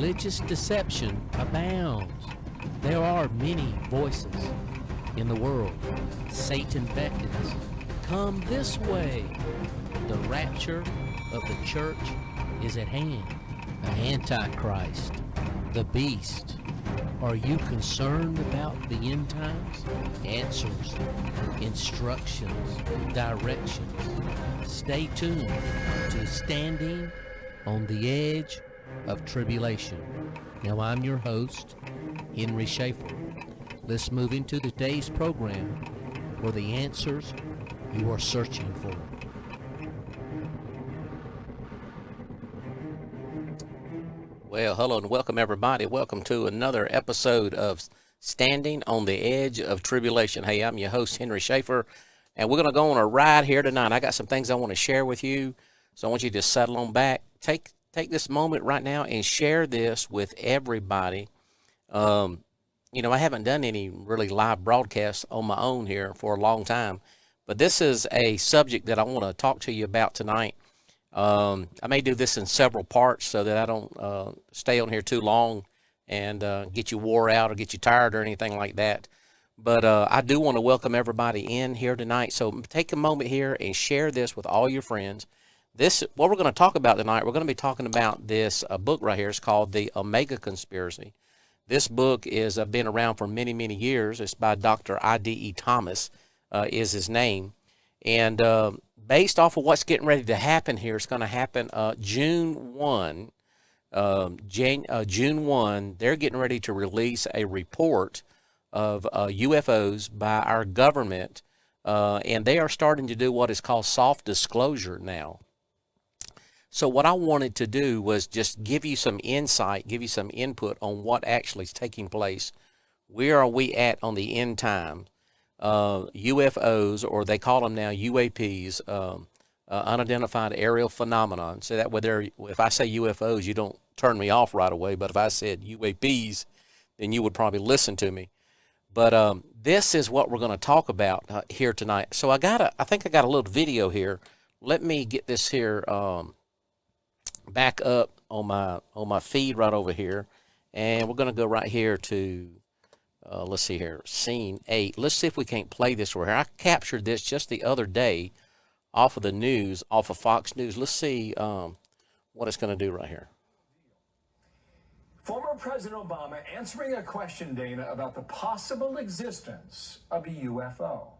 religious deception abounds. There are many voices in the world. Satan beckons, come this way. The rapture of the church is at hand. The Antichrist, the beast. Are you concerned about the end times? Answers, instructions, directions. Stay tuned to Standing on the Edge of Tribulation. Now I'm your host, Henry Schaefer. Let's move into today's program for the answers you are searching for. Well, hello and welcome everybody. Welcome to another episode of Standing on the Edge of Tribulation. Hey, I'm your host, Henry Schaefer, and we're going to go on a ride here tonight. I got some things I want to share with you, so I want you to settle on back. Take this moment right now and share this with everybody. I haven't done any really live broadcasts on my own here for a long time, but this is a subject that I want to talk to you about tonight. I may do this in several parts so that I don't stay on here too long and get you wore out or get you tired or anything like that. But I do want to welcome everybody in here tonight. So take a moment here and share this with all your friends. What we're going to talk about tonight, we're going to be talking about this book right here. It's called The Omega Conspiracy. This book is been around for many, many years. It's by Dr. I.D.E. Thomas is his name. And based off of what's getting ready to happen here, it's going to happen June 1. June 1, they're getting ready to release a report of UFOs by our government, and they are starting to do what is called soft disclosure now. So what I wanted to do was just give you some insight, give you some input on what actually is taking place. Where are we at on the end time? UFOs, or they call them now UAPs, unidentified aerial phenomenon. So that if I say UFOs, you don't turn me off right away. But if I said UAPs, then you would probably listen to me. But this is what we're going to talk about here tonight. So I think I got a little video here. Let me get this here back up on my feed right over here, and we're going to go right here to let's see here, scene 8. Let's see if we can't play this right here. I captured this just the other day off of the news, off of Fox News. Let's see what it's going to do right here. Former President Obama answering a question, Dana, about the possible existence of a UFO.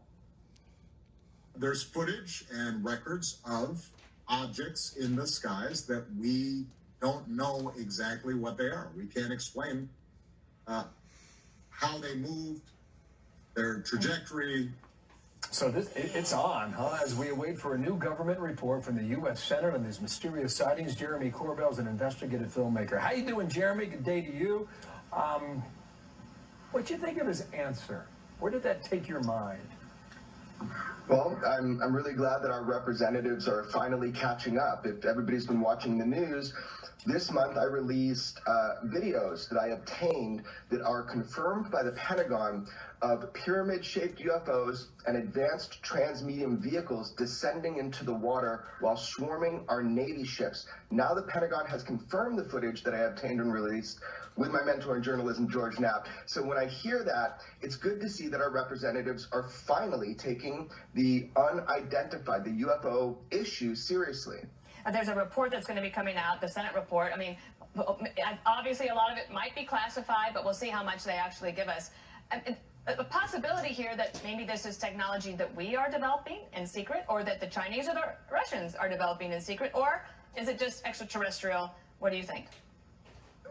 There's footage and records of objects in the skies that we don't know exactly what they are. We can't explain how they moved, their trajectory. So it's on, huh? As we await for a new government report from the U.S. Senate on these mysterious sightings. Jeremy Corbell's an investigative filmmaker. How you doing, Jeremy? Good day to you. What'd you think of his answer? Where did that take your mind? Well, I'm really glad that our representatives are finally catching up. If everybody's been watching the news, this month I released videos that I obtained that are confirmed by the Pentagon of pyramid-shaped UFOs and advanced transmedium vehicles descending into the water while swarming our Navy ships. Now the Pentagon has confirmed the footage that I obtained and released with my mentor in journalism, George Knapp. So when I hear that, it's good to see that our representatives are finally taking the unidentified, the UFO issue seriously. There's a report that's going to be coming out, the Senate report. I mean, obviously a lot of it might be classified, but we'll see how much they actually give us. A possibility here that maybe this is technology that we are developing in secret, or that the Chinese or the Russians are developing in secret, or is it just extraterrestrial? What do you think?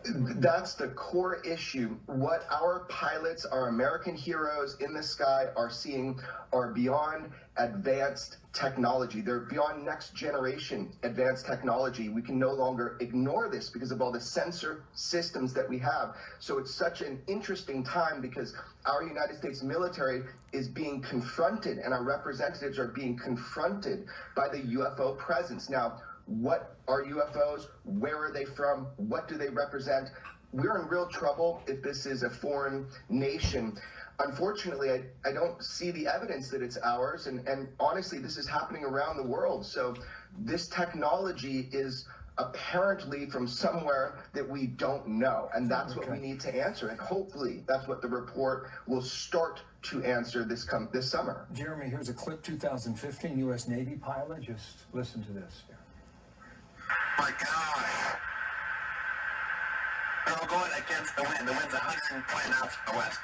That's the core issue. What our pilots, our American heroes in the sky are seeing are beyond advanced technology. They're beyond next generation advanced technology. We can no longer ignore this because of all the sensor systems that we have. So it's such an interesting time because our United States military is being confronted, and our representatives are being confronted by the UFO presence. Now, what are UFOs? Where are they from? What do they represent? We're in real trouble if this is a foreign nation. Unfortunately, I don't see the evidence that it's ours, and honestly, this is happening around the world. So this technology is apparently from somewhere that we don't know. And that's what we need to answer. And hopefully that's what the report will start to answer this summer. Jeremy, here's a clip, 2015 U.S. Navy pilot. Just listen to this. My God. We're going against the wind. The wind's 120 knots from the west.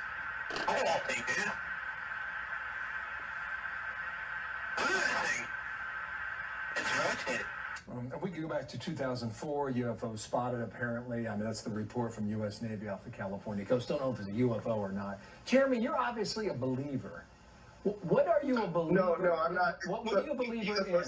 Oh, I'll take it. Look at that thing. It's rotating. We can go back to 2004, UFO spotted apparently. I mean, that's the report from U.S. Navy off the California coast. Don't know if it's a UFO or not. Jeremy, you're obviously a believer. What are you a believer? No, I'm not. What are you a believer in?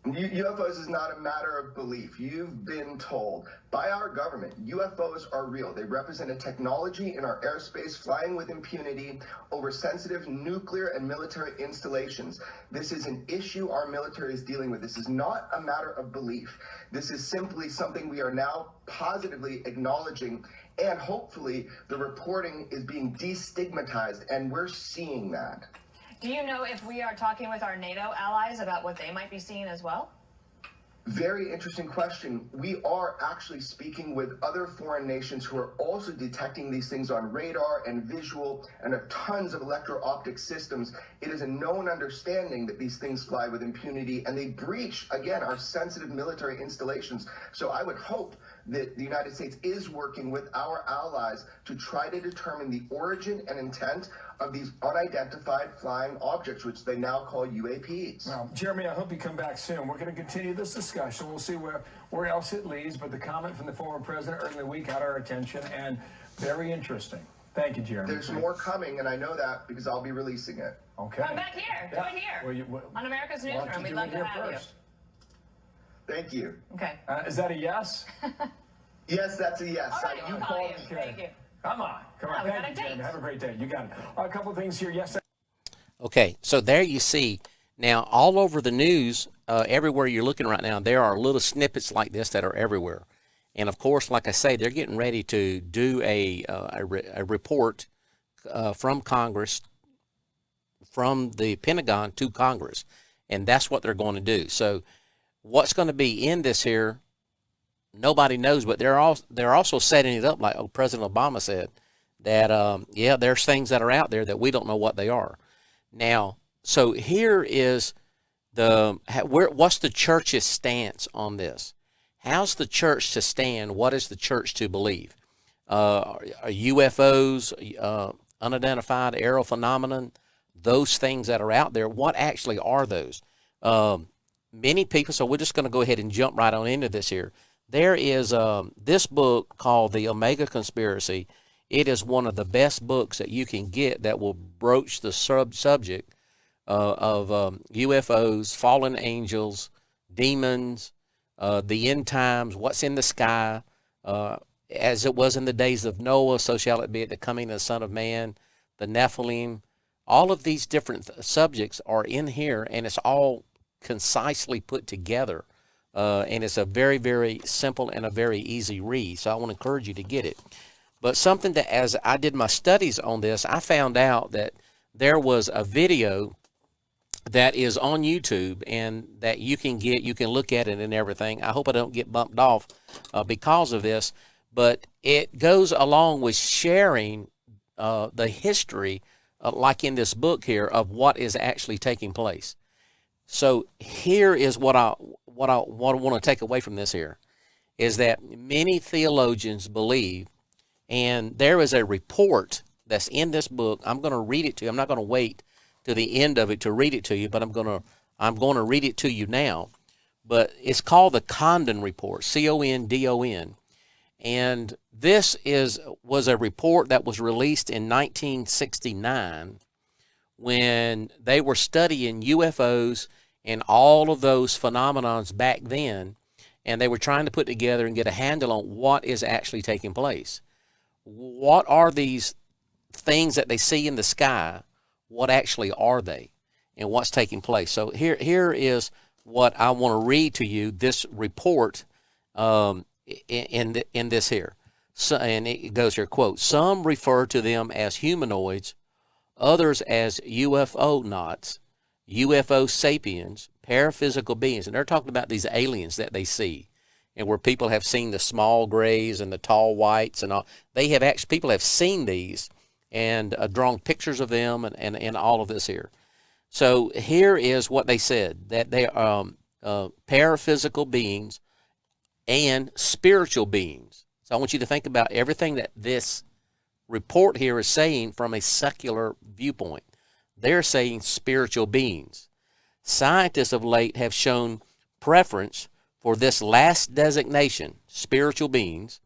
UFOs is not a matter of belief. You've been told by our government UFOs are real. They represent a technology in our airspace flying with impunity over sensitive nuclear and military installations. This is an issue our military is dealing with. This is not a matter of belief. This is simply something we are now positively acknowledging, and hopefully the reporting is being destigmatized, and we're seeing that. Do you know if we are talking with our NATO allies about what they might be seeing as well? Very interesting question. We are actually speaking with other foreign nations who are also detecting these things on radar and visual and tons of electro-optic systems. It is a known understanding that these things fly with impunity and they breach, again, our sensitive military installations. So I would hope that the United States is working with our allies to try to determine the origin and intent of these unidentified flying objects, which they now call UAPs. Well, Jeremy, I hope you come back soon. We're going to continue this discussion. We'll see where else it leads, but the comment from the former president earlier in the week got our attention, and very interesting. Thank you, Jeremy. There's more coming, and I know that because I'll be releasing it. Okay. Come back here. Do it here. On America's Newsroom. We'd love to have you. Thank you. Okay. Is that a yes? Yes, that's a yes. All right, we'll call you. Thank you. Come on. We Thank got a you, Jeremy. date. Have a great day. You got it. A couple of things here. Yes. Okay, so there you see. Now, all over the news, everywhere you're looking right now, there are little snippets like this that are everywhere. And, of course, like I say, they're getting ready to do a report from Congress, from the Pentagon to Congress. And that's what they're going to do. So what's going to be in this here, nobody knows, but they're also setting it up like President Obama said, that, yeah, there's things that are out there that we don't know what they are. Now, so here is what's the church's stance on this? How's the church to stand? What is the church to believe? Are UFOs, unidentified aerial phenomenon, those things that are out there, what actually are those? Many people, so we're just going to go ahead and jump right on into this here. There is this book called The Omega Conspiracy. It is one of the best books that you can get that will broach the subject of UFOs, fallen angels, demons, the end times, what's in the sky, as it was in the days of Noah, so shall it be at the coming of the Son of Man, the Nephilim. All of these different subjects are in here, and it's all concisely put together. And it's a very, very simple and a very easy read. So I want to encourage you to get it. But something that, as I did my studies on this, I found out that there was a video that is on YouTube and that you can get, you can look at it and everything. I hope I don't get bumped off because of this, but it goes along with sharing the history, like in this book here, of what is actually taking place. So here is what I want to take away from this here, is that many theologians believe, and there is a report that's in this book. I'm going to read it to you. I'm not going to wait to the end of it to read it to you, but I'm going to read it to you now. But it's called the Condon Report, C-O-N-D-O-N. And this was a report that was released in 1969 when they were studying UFOs and all of those phenomenons back then, and they were trying to put together and get a handle on what is actually taking place. What are these things that they see in the sky? What actually are they, and what's taking place? So here is what I want to read to you, this report in this here. So, and it goes here, quote, "Some refer to them as humanoids, others as UFO knots, UFO sapiens, paraphysical beings." And they're talking about these aliens that they see. and where people have seen the small grays and the tall whites and all. People have seen these and drawn pictures of them and all of this here. So here is what they said, that they are paraphysical beings and spiritual beings. So I want you to think about everything that this report here is saying from a secular viewpoint. They're saying spiritual beings. Scientists of late have shown preference for this last designation, spiritual beings,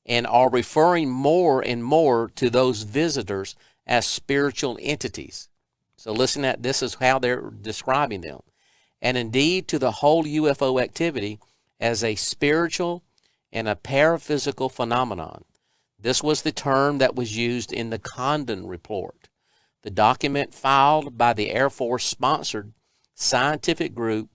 and are referring more and more to those visitors as spiritual entities. So listen at this is how they're describing them. And indeed to the whole UFO activity as a spiritual and a paraphysical phenomenon. This was the term that was used in the Condon report, the document filed by the Air Force-sponsored scientific group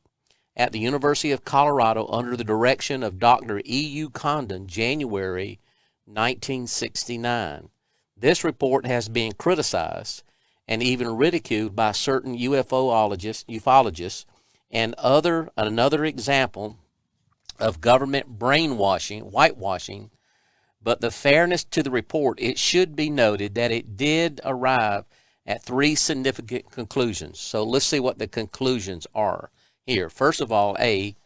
at the University of Colorado under the direction of Dr. E.U. Condon, January 1969. This report has been criticized and even ridiculed by certain ufologists, and another example of government brainwashing, whitewashing. But the fairness to the report, it should be noted that it did arrive at three significant conclusions. So let's see what the conclusions are here. First of all,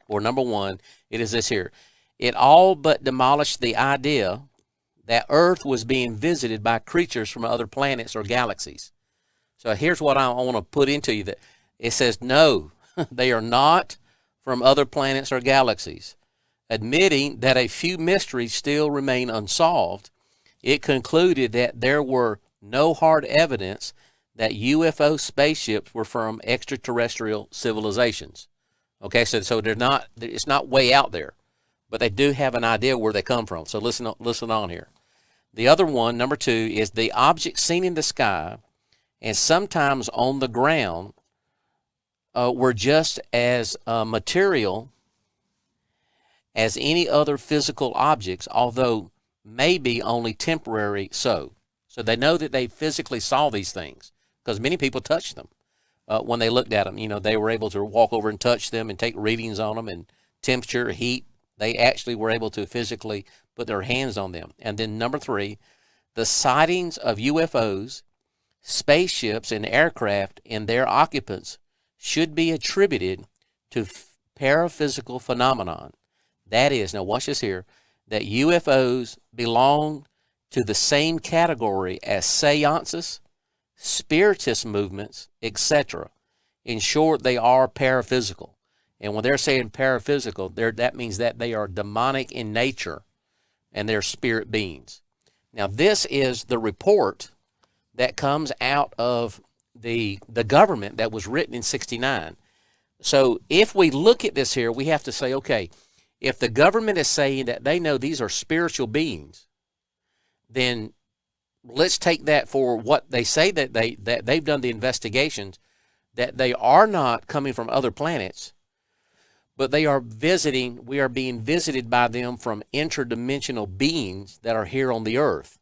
number one, it is this here. It all but demolished the idea that Earth was being visited by creatures from other planets or galaxies. So here's what I want to put into you. That it says, no, they are not from other planets or galaxies. Admitting that a few mysteries still remain unsolved, it concluded that there were no hard evidence that UFO spaceships were from extraterrestrial civilizations. Okay, so it's not way out there, but they do have an idea where they come from. So listen on here. The other one, number two, is the objects seen in the sky and sometimes on the ground were just as material as any other physical objects, although maybe only temporary so. So they know that they physically saw these things because many people touched them when they looked at them. You know, they were able to walk over and touch them and take readings on them and temperature, heat. They actually were able to physically put their hands on them. And then number three, the sightings of UFOs, spaceships, and aircraft and their occupants should be attributed to paraphysical phenomenon. That is, now watch this here, that UFOs belong to the same category as seances, spiritist movements, etc. In short, they are paraphysical. And when they're saying paraphysical, that means that they are demonic in nature and they're spirit beings. Now, this is the report that comes out of the government that was written in 69. So if we look at this here, we have to say, okay, if the government is saying that they know these are spiritual beings, then let's take that for what they say, that they've done the investigations, that they are not coming from other planets, but we are being visited by them from interdimensional beings that are here on the earth.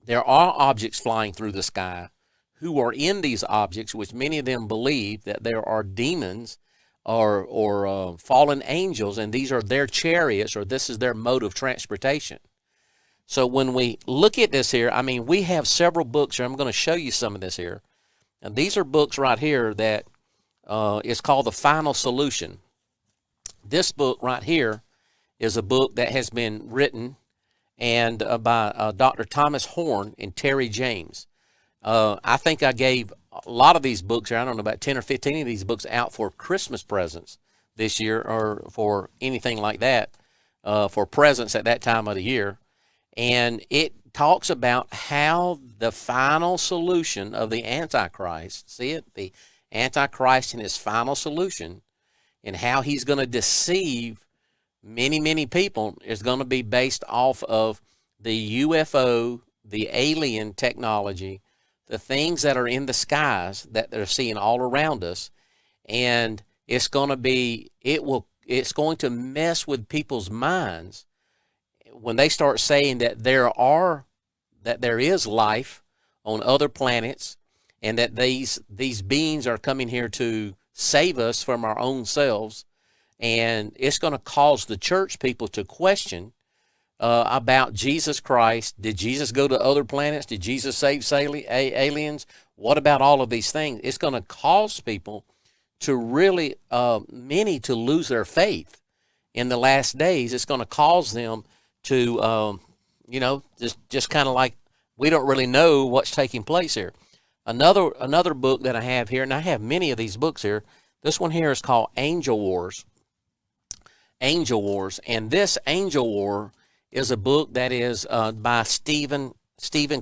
There are objects flying through the sky who are in these objects, which many of them believe that there are demons or fallen angels, and these are their chariots, or this is their mode of transportation. So when we look at this here, I mean, we have several books here. I'm going to show you some of this here. And these are books right here that is called The Final Solution. This book right here is a book that has been written and by Dr. Thomas Horn and Terry James. I think I gave a lot of these books, I don't know, about 10 or 15 of these books out for Christmas presents this year, or for anything like that, for presents at that time of the year. And it talks about how the final solution of the Antichrist, see it, the Antichrist and his final solution, and how he's going to deceive many, many people is going to be based off of the UFO, the alien technology, the things that are in the skies that they're seeing all around us. And it's going to mess with people's minds when they start saying that there is life on other planets, and that these beings are coming here to save us from our own selves, And it's going to cause the church people to question about Jesus Christ. Did Jesus go to other planets? Did Jesus save aliens? What about all of these things? It's going to cause people to really, many to lose their faith in the last days. It's going to cause them to, just kind of like, we don't really know what's taking place here. Another book that I have here, and I have many of these books here. This one here is called Angel Wars. Angel Wars. And this Angel War is a book that is by Stephen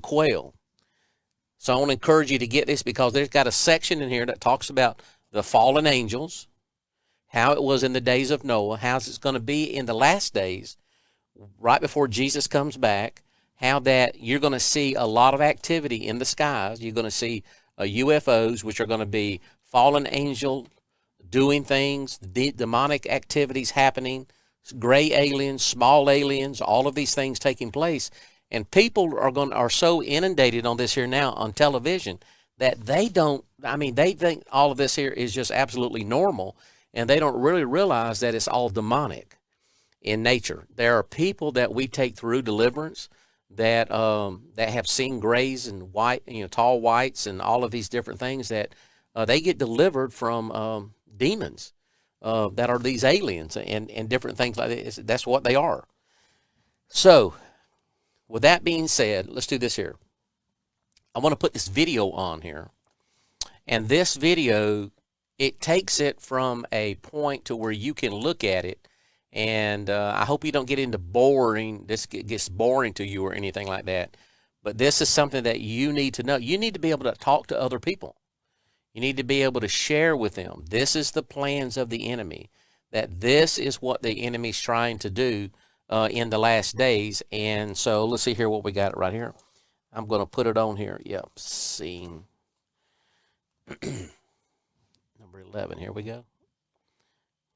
Quayle. So I want to encourage you to get this, because there's got a section in here that talks about the fallen angels, how it was in the days of Noah, how it's going to be in the last days, right before Jesus comes back, how that you're going to see a lot of activity in the skies. You're going to see UFOs, which are going to be fallen angel doing things, demonic activities happening, gray aliens, small aliens, all of these things taking place. And people are so inundated on this here now on television that they think all of this here is just absolutely normal, and they don't really realize that it's all demonic in nature. There are people that we take through deliverance that have seen grays and white, tall whites and all of these different things, that they get delivered from demons that are these aliens and different things like this. That's what they are. So, with that being said, let's do this here. I want to put this video on here. And this video, it takes it from a point to where you can look at it. And I hope you don't get into boring. This gets boring to you or anything like that. But this is something that you need to know. You need to be able to talk to other people. You need to be able to share with them. This is the plans of the enemy. That this is what the enemy's trying to do in the last days. And so let's see here what we got right here. I'm going to put it on here. Yep, scene. Number 11. Here we go.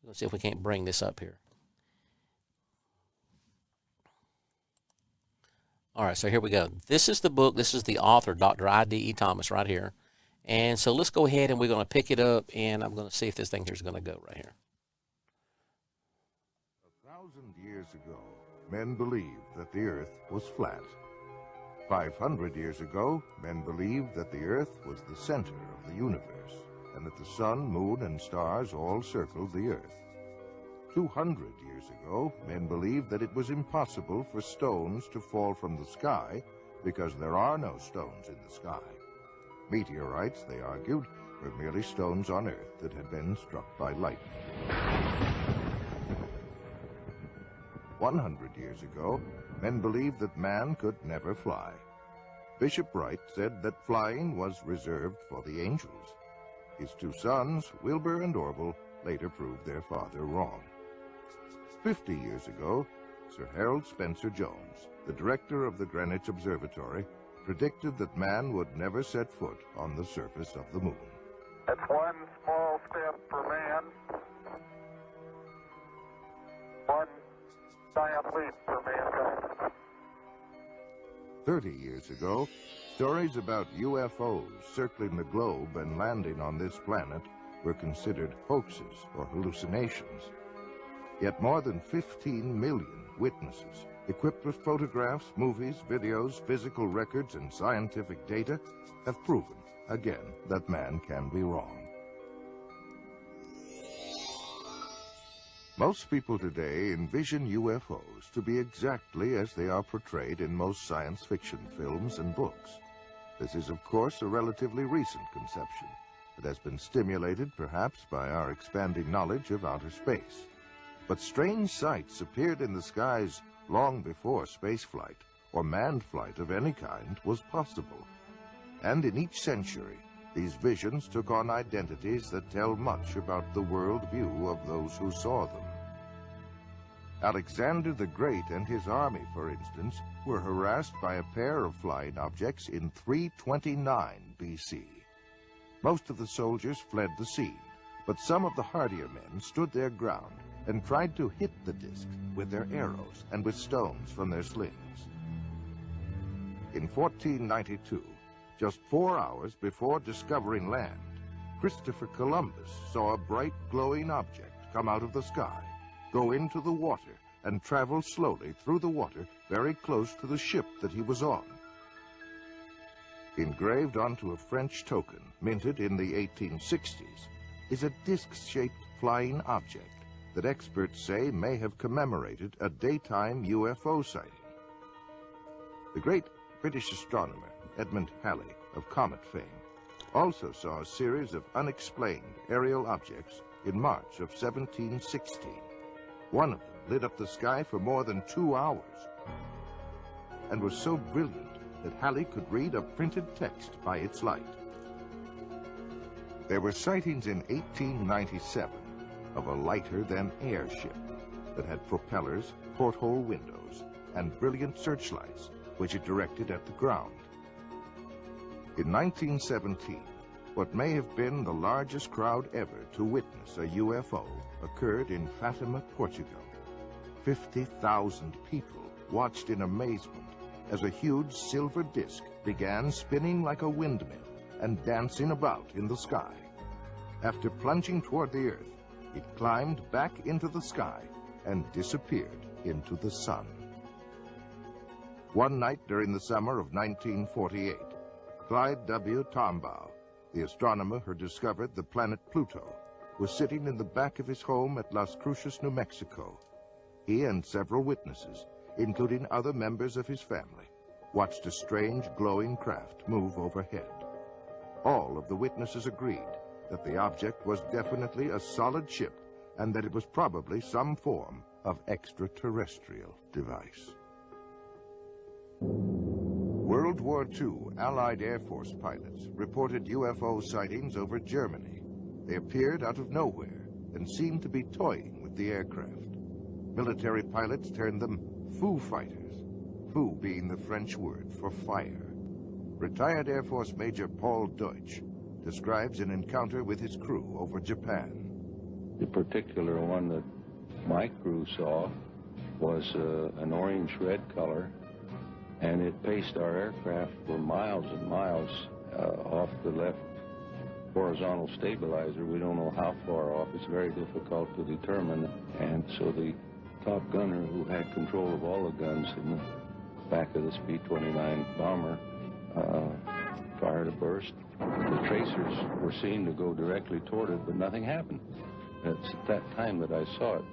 Let's see if we can't bring this up here. All right, so here we go. This is the book. This is the author, Dr. I.D.E. Thomas, right here. And so let's go ahead and we're going to pick it up, and I'm going to see if this thing here is going to go right here. 1,000 years ago, men believed that the earth was flat. 500 years ago, men believed that the earth was the center of the universe, and that the sun, moon, and stars all circled the earth. 200 years ago, men believed that it was impossible for stones to fall from the sky because there are no stones in the sky. Meteorites, they argued, were merely stones on Earth that had been struck by lightning. 100 years ago, men believed that man could never fly. Bishop Wright said that flying was reserved for the angels. His two sons, Wilbur and Orville, later proved their father wrong. 50 years ago, Sir Harold Spencer Jones, the director of the Greenwich Observatory, predicted that man would never set foot on the surface of the moon. That's one small step for man, one giant leap for mankind. 30 years ago, stories about UFOs circling the globe and landing on this planet were considered hoaxes or hallucinations. Yet more than 15 million witnesses, equipped with photographs, movies, videos, physical records, and scientific data, have proven, again, that man can be wrong. Most people today envision UFOs to be exactly as they are portrayed in most science fiction films and books. This is, of course, a relatively recent conception. It has been stimulated, perhaps, by our expanding knowledge of outer space. But strange sights appeared in the skies long before spaceflight or manned flight of any kind was possible. And in each century, these visions took on identities that tell much about the world view of those who saw them. Alexander the Great and his army, for instance, were harassed by a pair of flying objects in 329 BC. Most of the soldiers fled the scene, but some of the hardier men stood their ground and tried to hit the discs with their arrows and with stones from their slings. In 1492, just 4 hours before discovering land, Christopher Columbus saw a bright glowing object come out of the sky, go into the water, and travel slowly through the water very close to the ship that he was on. Engraved onto a French token minted in the 1860s is a disc-shaped flying object that experts say may have commemorated a daytime UFO sighting. The great British astronomer Edmund Halley of comet fame also saw a series of unexplained aerial objects in March of 1716. One of them lit up the sky for more than 2 hours and was so brilliant that Halley could read a printed text by its light. There were sightings in 1897 of a lighter-than-air ship that had propellers, porthole windows, and brilliant searchlights, which it directed at the ground. In 1917, what may have been the largest crowd ever to witness a UFO occurred in Fatima, Portugal. 50,000 people watched in amazement as a huge silver disc began spinning like a windmill and dancing about in the sky. After plunging toward the earth, it climbed back into the sky and disappeared into the sun. One night during the summer of 1948, Clyde W. Tombaugh, the astronomer who discovered the planet Pluto, was sitting in the back of his home at Las Cruces, New Mexico. He and several witnesses, including other members of his family, watched a strange glowing craft move overhead. All of the witnesses agreed that the object was definitely a solid ship and that it was probably some form of extraterrestrial device. World War II Allied Air Force pilots reported UFO sightings over Germany. They appeared out of nowhere and seemed to be toying with the aircraft. Military pilots termed them Foo Fighters, Foo being the French word for fire. Retired Air Force Major Paul Deutsch describes an encounter with his crew over Japan. The particular one that my crew saw was an orange-red color, and it paced our aircraft for miles and miles off the left horizontal stabilizer. We don't know how far off. It's very difficult to determine. And so the top gunner, who had control of all the guns in the back of this B-29 bomber, fired a burst. The tracers were seen to go directly toward it, but nothing happened. It's at that time that I saw it.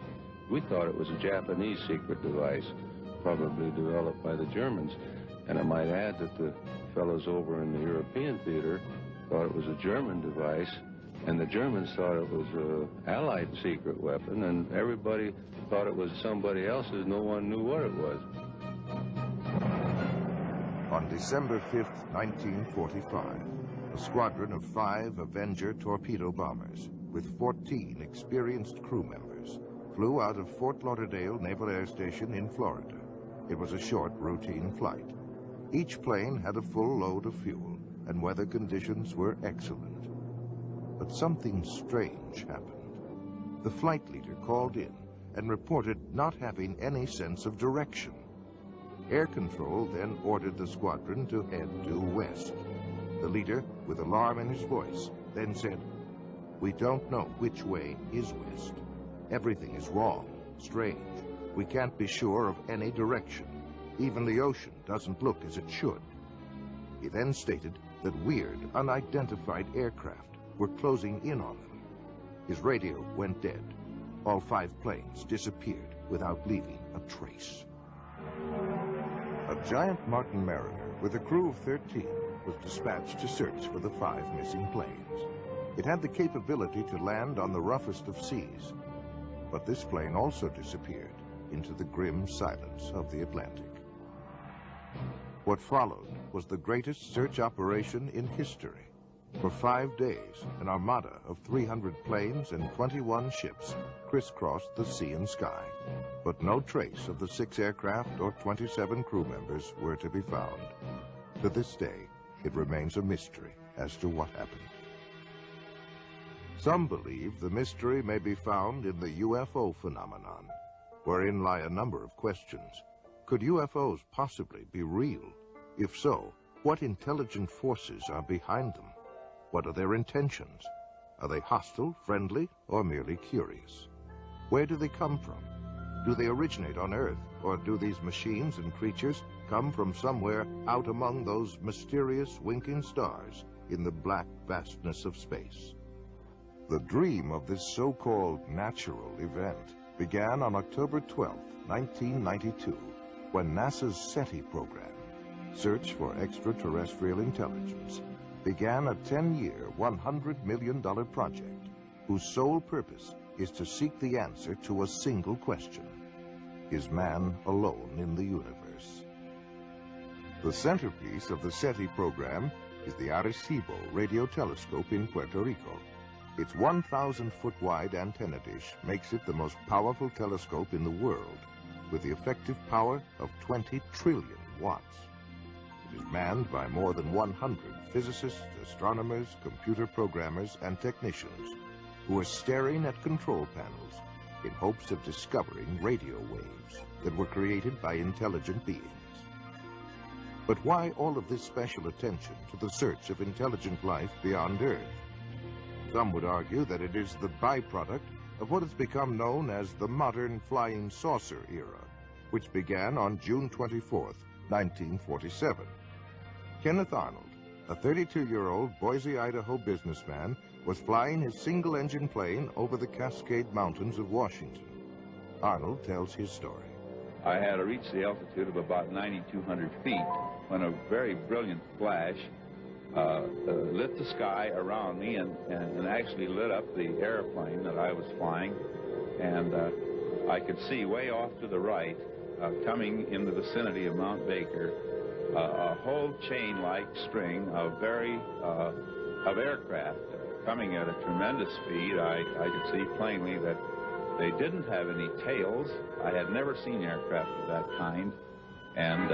We thought it was a Japanese secret device, probably developed by the Germans. And I might add that the fellows over in the European theater thought it was a German device, and the Germans thought it was an Allied secret weapon, and everybody thought it was somebody else's. No one knew what it was. On December 5th, 1945, a squadron of 5 Avenger torpedo bombers with 14 experienced crew members flew out of Fort Lauderdale Naval Air Station in Florida. It was a short, routine flight. Each plane had a full load of fuel, and weather conditions were excellent. But something strange happened. The flight leader called in and reported not having any sense of direction. Air Control then ordered the squadron to head due west. The leader, with alarm in his voice, then said, "We don't know which way is west. Everything is wrong, strange. We can't be sure of any direction. Even the ocean doesn't look as it should." He then stated that weird, unidentified aircraft were closing in on them. His radio went dead. All 5 planes disappeared without leaving a trace. A giant Martin Mariner with a crew of 13 was dispatched to search for the 5 missing planes. It had the capability to land on the roughest of seas, but this plane also disappeared into the grim silence of the Atlantic. What followed was the greatest search operation in history. For 5 days, an armada of 300 planes and 21 ships crisscrossed the sea and sky, but no trace of the 6 aircraft or 27 crew members were to be found. To this day, it remains a mystery as to what happened. Some believe the mystery may be found in the UFO phenomenon, wherein lie a number of questions. Could UFOs possibly be real? If so, what intelligent forces are behind them? What are their intentions? Are they hostile, friendly, or merely curious? Where do they come from? Do they originate on Earth, or do these machines and creatures come from somewhere out among those mysterious winking stars in the black vastness of space? The dream of this so-called natural event began on October 12, 1992, when NASA's SETI program, Search for Extraterrestrial Intelligence, began a 10-year, $100 million project whose sole purpose is to seek the answer to a single question: is man alone in the universe? The centerpiece of the SETI program is the Arecibo radio telescope in Puerto Rico. Its 1,000-foot-wide antenna dish makes it the most powerful telescope in the world, with the effective power of 20 trillion watts. It is manned by more than 100 physicists, astronomers, computer programmers, and technicians who are staring at control panels in hopes of discovering radio waves that were created by intelligent beings. But why all of this special attention to the search of intelligent life beyond Earth? Some would argue that it is the byproduct of what has become known as the modern flying saucer era, which began on June 24, 1947. Kenneth Arnold, a 32-year-old Boise, Idaho businessman, was flying his single-engine plane over the Cascade Mountains of Washington. Arnold tells his story. I had reached the altitude of about 9,200 feet when a very brilliant flash lit the sky around me and actually lit up the airplane that I was flying. And I could see way off to the right, coming in the vicinity of Mount Baker, a whole chain-like string of aircraft coming at a tremendous speed. I could see plainly that they didn't have any tails. I had never seen aircraft of that kind, and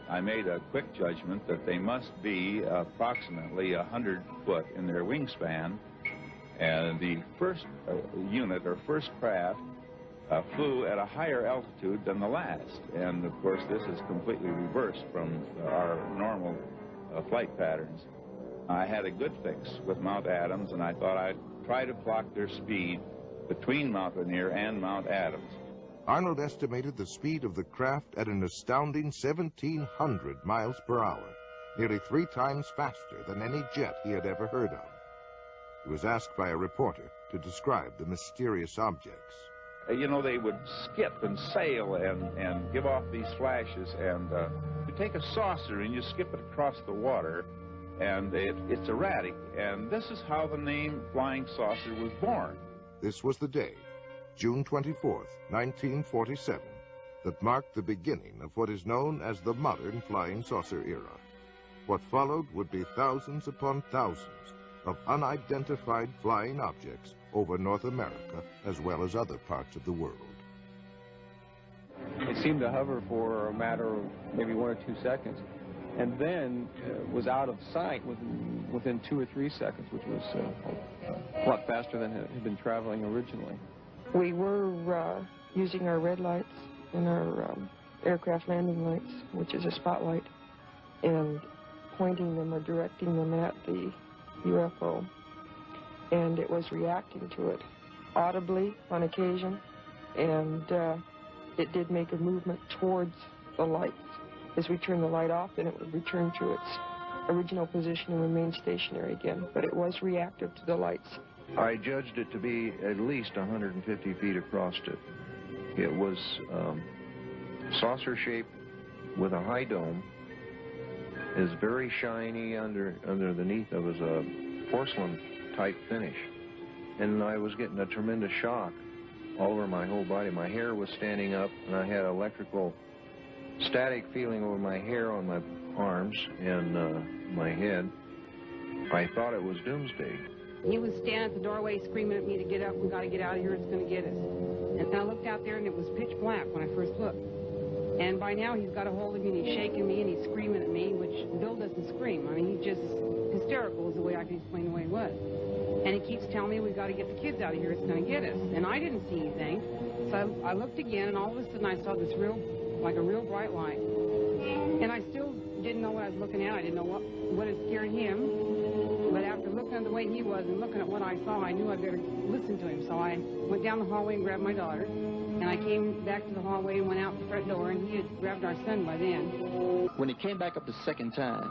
I made a quick judgment that they must be approximately 100 foot in their wingspan. And the first unit, or first craft, flew at a higher altitude than the last. And of course, this is completely reversed from our normal flight patterns. I had a good fix with Mount Adams, and I thought I'd try to clock their speed between Mount Rainier and Mount Adams. Arnold estimated the speed of the craft at an astounding 1,700 miles per hour, nearly 3 times faster than any jet he had ever heard of. He was asked by a reporter to describe the mysterious objects. You know, they would skip and sail and give off these flashes, and you take a saucer and you skip it across the water, and it's erratic, and this is how the name Flying Saucer was born. This was the day, June 24th, 1947, that marked the beginning of what is known as the modern flying saucer era. What followed would be thousands upon thousands of unidentified flying objects over North America as well as other parts of the world. It seemed to hover for a matter of maybe 1 or 2 seconds, and then was out of sight within 2 or 3 seconds, which was a lot faster than it had been traveling originally. We were using our red lights and our aircraft landing lights, which is a spotlight, and pointing them or directing them at the UFO. And it was reacting to it audibly on occasion, and it did make a movement towards the lights. As we turned the light off, then it would return to its original position and remain stationary again, but it was reactive to the lights. I judged it to be at least 150 feet across it. It was saucer-shaped with a high dome. It was very shiny underneath. It was a porcelain-type finish. And I was getting a tremendous shock all over my whole body. My hair was standing up, and I had electrical static feeling over my hair on my arms and my head. I thought it was doomsday. He was standing at the doorway screaming at me to get up. We got to get out of here. It's going to get us. And I looked out there, and it was pitch black when I first looked. And by now, he's got a hold of me, and he's shaking me, and he's screaming at me, which Bill doesn't scream. I mean, he's just hysterical is the way I can explain the way he was. And he keeps telling me we got to get the kids out of here. It's going to get us. And I didn't see anything. So I looked again, and all of a sudden, I saw this like a real bright light. And I still didn't know what I was looking at. I didn't know what had scared him. But after looking at the way he was and looking at what I saw, I knew I better listen to him. So I went down the hallway and grabbed my daughter. And I came back to the hallway and went out the front door, and he had grabbed our son by then. When he came back up the second time,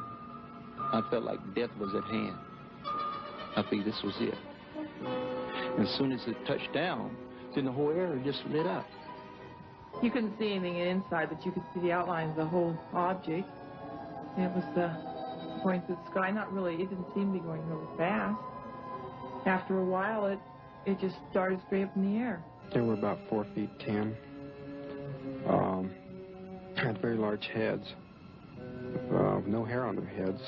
I felt like death was at hand. I figured this was it. And as soon as it touched down, then the whole area just lit up. You couldn't see anything inside, but you could see the outlines of the whole object. And it was going through the sky. Not really, it didn't seem to be going really fast. After a while, it just started straight up in the air. They were about 4 feet 10. Had very large heads. No hair on their heads.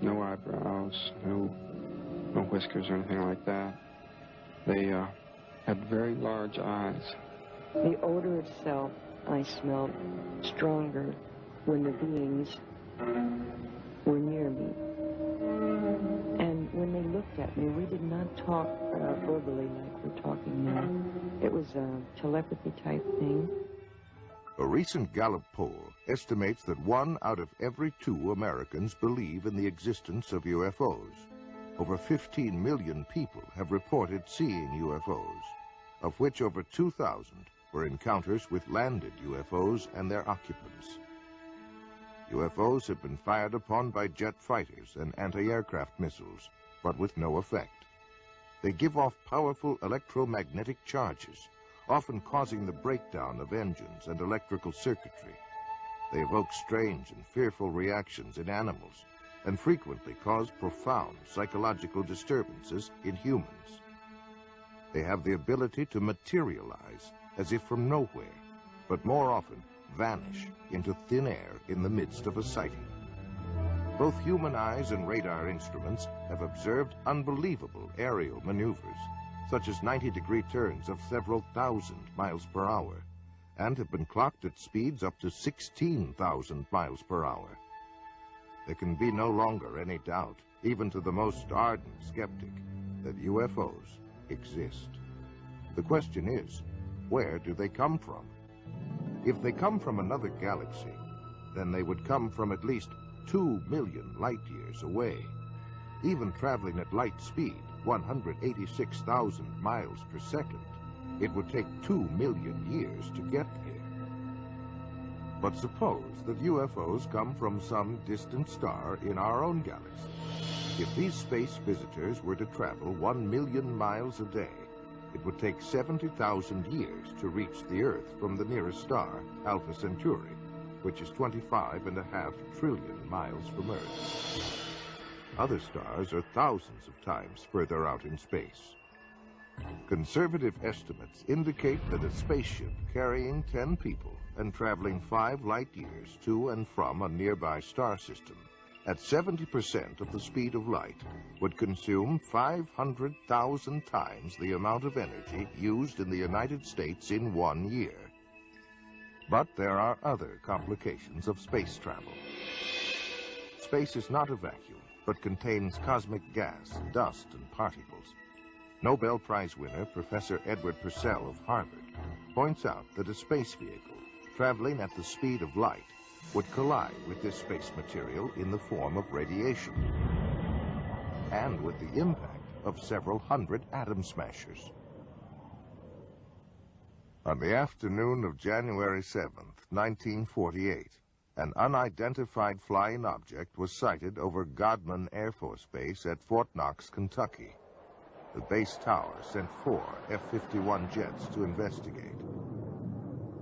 No eyebrows. No whiskers or anything like that. They had very large eyes. The odor itself I smelled stronger when the beings were near me. And when they looked at me, we did not talk verbally like we're talking now. It was a telepathy type thing. A recent Gallup poll estimates that 1 out of every 2 Americans believe in the existence of UFOs. Over 15 million people have reported seeing UFOs, of which over 2,000 were encounters with landed UFOs and their occupants. UFOs have been fired upon by jet fighters and anti-aircraft missiles, but with no effect. They give off powerful electromagnetic charges, often causing the breakdown of engines and electrical circuitry. They evoke strange and fearful reactions in animals and frequently cause profound psychological disturbances in humans. They have the ability to materialize as if from nowhere, but more often vanish into thin air in the midst of a sighting. Both human eyes and radar instruments have observed unbelievable aerial maneuvers, such as 90-degree turns of several thousand miles per hour, and have been clocked at speeds up to 16,000 miles per hour. There can be no longer any doubt, even to the most ardent skeptic, that UFOs exist. The question is, where do they come from? If they come from another galaxy, then they would come from at least 2 million light-years away. Even traveling at light speed, 186,000 miles per second, it would take 2 million years to get here. But suppose that UFOs come from some distant star in our own galaxy. If these space visitors were to travel 1 million miles a day, it would take 70,000 years to reach the Earth from the nearest star, Alpha Centauri, which is 25.5 trillion miles from Earth. Other stars are thousands of times further out in space. Conservative estimates indicate that a spaceship carrying 10 people and traveling 5 light-years to and from a nearby star system at 70% of the speed of light would consume 500,000 times the amount of energy used in the United States in 1 year. But there are other complications of space travel. Space is not a vacuum, but contains cosmic gas, dust, and particles. Nobel Prize winner Professor Edward Purcell of Harvard points out that a space vehicle traveling at the speed of light would collide with this space material in the form of radiation, and with the impact of several hundred atom smashers. On the afternoon of January 7th, 1948, an unidentified flying object was sighted over Godman Air Force Base at Fort Knox, Kentucky. The base tower sent 4 F-51 jets to investigate.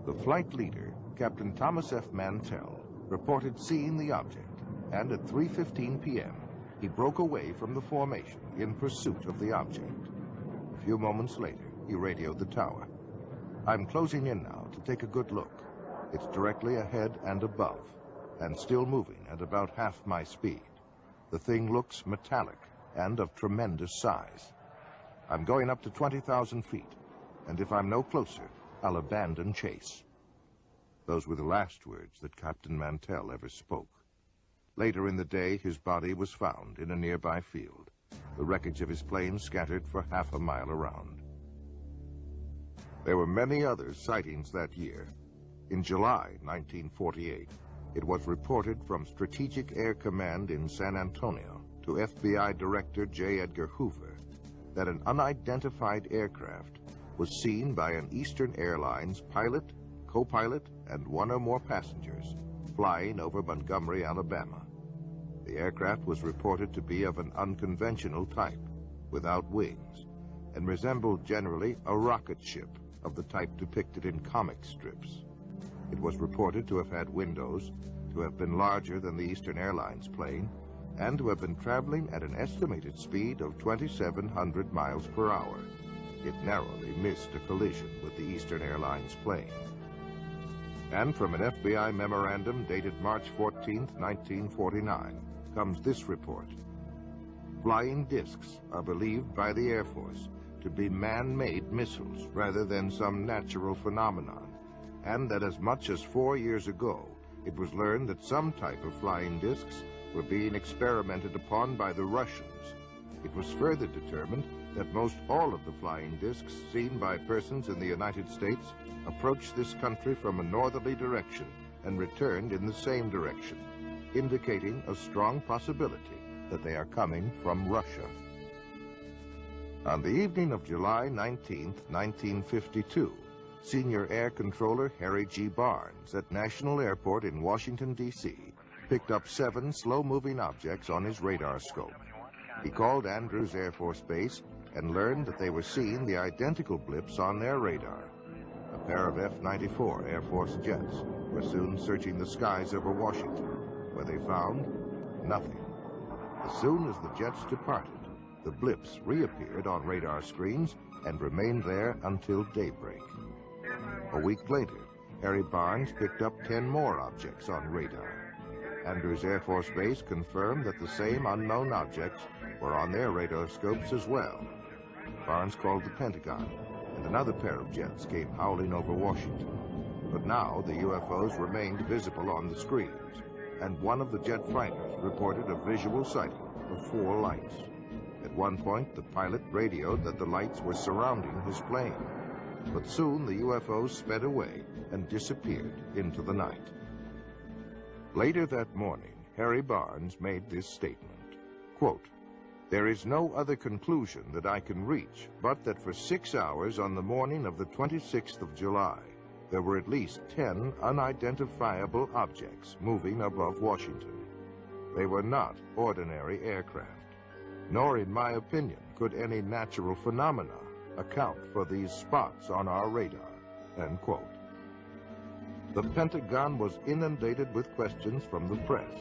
The flight leader, Captain Thomas F. Mantell, reported seeing the object, and at 3:15 p.m., he broke away from the formation in pursuit of the object. A few moments later, he radioed the tower. "I'm closing in now to take a good look. It's directly ahead and above, and still moving at about half my speed. The thing looks metallic and of tremendous size. I'm going up to 20,000 feet, and if I'm no closer, I'll abandon chase." Those were the last words that Captain Mantell ever spoke. Later in the day, his body was found in a nearby field, the wreckage of his plane scattered for half a mile around. There were many other sightings that year. In July 1948, it was reported from Strategic Air Command in San Antonio to FBI Director J. Edgar Hoover that an unidentified aircraft was seen by an Eastern Airlines pilot, co-pilot, and one or more passengers flying over Montgomery, Alabama. The aircraft was reported to be of an unconventional type, without wings, and resembled generally a rocket ship of the type depicted in comic strips. It was reported to have had windows, to have been larger than the Eastern Airlines plane, and to have been traveling at an estimated speed of 2,700 miles per hour. It narrowly missed a collision with the Eastern Airlines plane. And from an FBI memorandum dated March 14, 1949, comes this report. Flying discs are believed by the Air Force to be man-made missiles rather than some natural phenomenon, and that as much as 4 years ago, it was learned that some type of flying discs were being experimented upon by the Russians. It was further determined that most all of the flying discs seen by persons in the United States approached this country from a northerly direction and returned in the same direction, indicating a strong possibility that they are coming from Russia. On the evening of July 19, 1952, Senior Air Controller Harry G. Barnes at National Airport in Washington, D.C., picked up 7 slow-moving objects on his radar scope. He called Andrews Air Force Base and learned that they were seeing the identical blips on their radar. A pair of F-94 Air Force jets were soon searching the skies over Washington, where they found nothing. As soon as the jets departed, the blips reappeared on radar screens and remained there until daybreak. A week later, Harry Barnes picked up 10 more objects on radar. Andrews Air Force Base confirmed that the same unknown objects were on their radar scopes as well. Barnes called the Pentagon, and another pair of jets came howling over Washington. But now the UFOs remained visible on the screens, and one of the jet fighters reported a visual sighting of 4 lights. At one point, the pilot radioed that the lights were surrounding his plane. But soon the UFOs sped away and disappeared into the night. Later that morning, Harry Barnes made this statement, quote, "There is no other conclusion that I can reach but that for 6 hours on the morning of the 26th of July, there were at least 10 unidentifiable objects moving above Washington. They were not ordinary aircraft, nor in my opinion could any natural phenomena account for these spots on our radar," end quote. The Pentagon was inundated with questions from the press,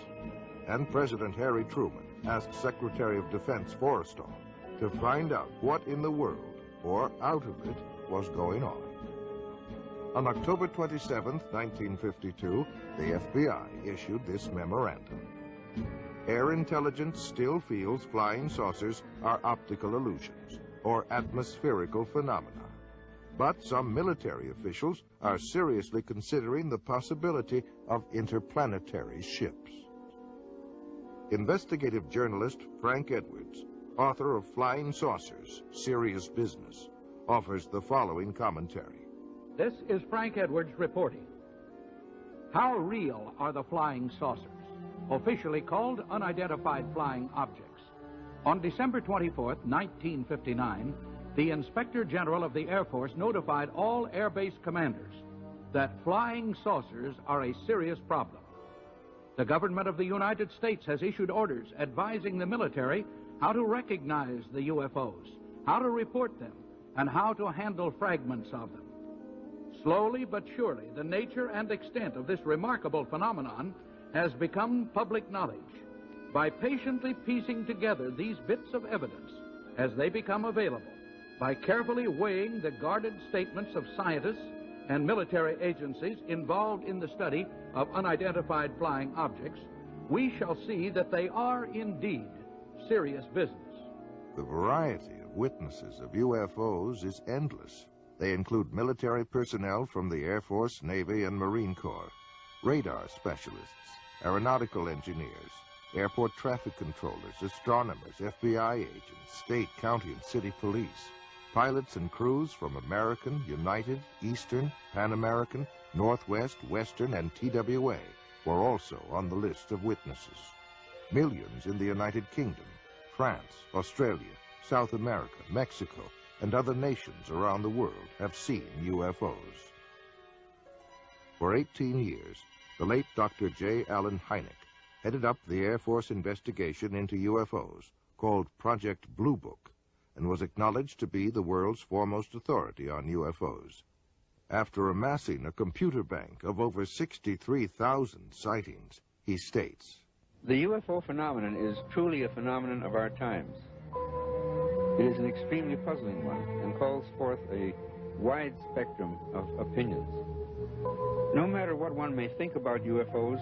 and President Harry Truman asked Secretary of Defense Forrestal to find out what in the world, or out of it, was going on. On October 27, 1952, the FBI issued this memorandum. Air intelligence still feels flying saucers are optical illusions, or atmospherical phenomena. But some military officials are seriously considering the possibility of interplanetary ships. Investigative journalist Frank Edwards, author of Flying Saucers, Serious Business, offers the following commentary. This is Frank Edwards reporting. How real are the flying saucers, officially called unidentified flying objects? On December 24, 1959, the Inspector General of the Air Force notified all Air Base commanders that flying saucers are a serious problem. The government of the United States has issued orders advising the military how to recognize the UFOs, how to report them, and how to handle fragments of them. Slowly but surely, the nature and extent of this remarkable phenomenon has become public knowledge. By patiently piecing together these bits of evidence as they become available, by carefully weighing the guarded statements of scientists and military agencies involved in the study of unidentified flying objects, we shall see that they are indeed serious business. The variety of witnesses of UFOs is endless. They include military personnel from the Air Force, Navy, and Marine Corps, radar specialists, aeronautical engineers, airport traffic controllers, astronomers, FBI agents, state, county, and city police, pilots and crews from American, United, Eastern, Pan American, Northwest, Western, and TWA were also on the list of witnesses. Millions in the United Kingdom, France, Australia, South America, Mexico, and other nations around the world have seen UFOs. For 18 years, the late Dr. J. Allen Hynek headed up the Air Force investigation into UFOs, called Project Blue Book, and was acknowledged to be the world's foremost authority on UFOs. After amassing a computer bank of over 63,000 sightings, he states, "The UFO phenomenon is truly a phenomenon of our times. It is an extremely puzzling one and calls forth a wide spectrum of opinions. No matter what one may think about UFOs,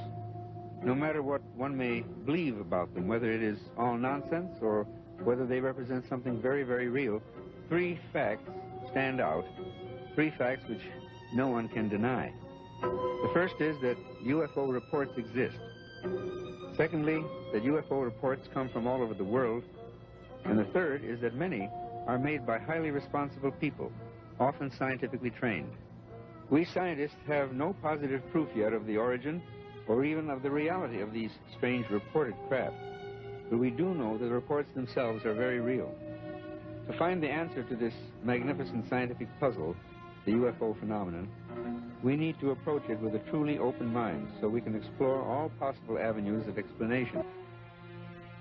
no matter what one may believe about them, whether it is all nonsense or whether they represent something very, very real, three facts stand out, three facts which no one can deny. The first is that UFO reports exist. Secondly, that UFO reports come from all over the world. And the third is that many are made by highly responsible people, often scientifically trained. We scientists have no positive proof yet of the origin or even of the reality of these strange reported craft, but we do know that the reports themselves are very real. To find the answer to this magnificent scientific puzzle, the UFO phenomenon, we need to approach it with a truly open mind so we can explore all possible avenues of explanation."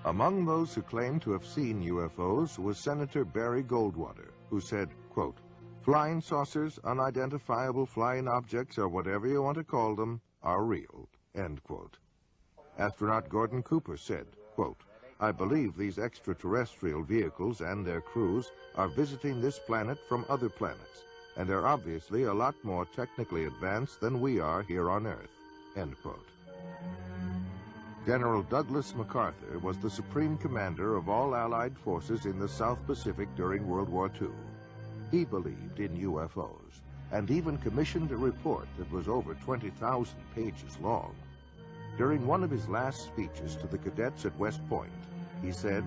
Among those who claimed to have seen UFOs was Senator Barry Goldwater, who said, quote, "Flying saucers, unidentifiable flying objects, or whatever you want to call them, are real," end quote. Astronaut Gordon Cooper said, quote, "I believe these extraterrestrial vehicles and their crews are visiting this planet from other planets, and are obviously a lot more technically advanced than we are here on Earth," end quote. General Douglas MacArthur was the supreme commander of all Allied forces in the South Pacific during World War II. He believed in UFOs, and even commissioned a report that was over 20,000 pages long. During one of his last speeches to the cadets at West Point, he said,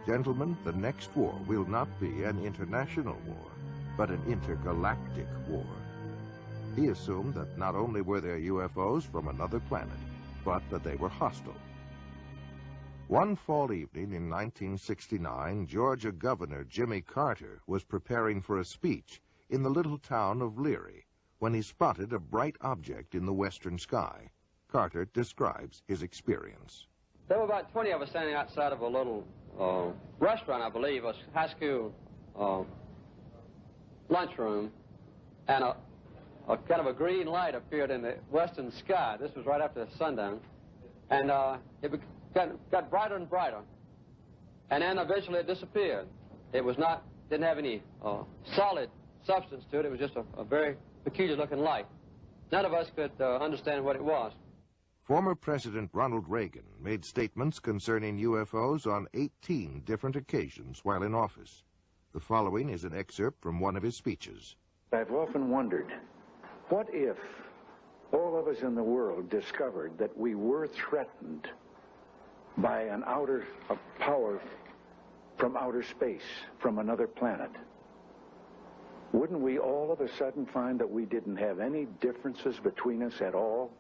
"Gentlemen, the next war will not be an international war, but an intergalactic war." He assumed that not only were there UFOs from another planet, but that they were hostile. One fall evening in 1969, Georgia Governor Jimmy Carter was preparing for a speech in the little town of Leary when he spotted a bright object in the western sky. Carter describes his experience. There were about 20 of us standing outside of a little restaurant, I believe, a high school lunchroom, and a kind of a green light appeared in the western sky. This was right after sundown, and it got brighter and brighter, and then eventually it disappeared. It was not, didn't have any solid substance to it. It was just a very peculiar-looking light. None of us could understand what it was. Former President Ronald Reagan made statements concerning UFOs on 18 different occasions while in office. The following is an excerpt from one of his speeches. "I've often wondered, what if all of us in the world discovered that we were threatened by a power from outer space, from another planet? Wouldn't we all of a sudden find that we didn't have any differences between us at all?"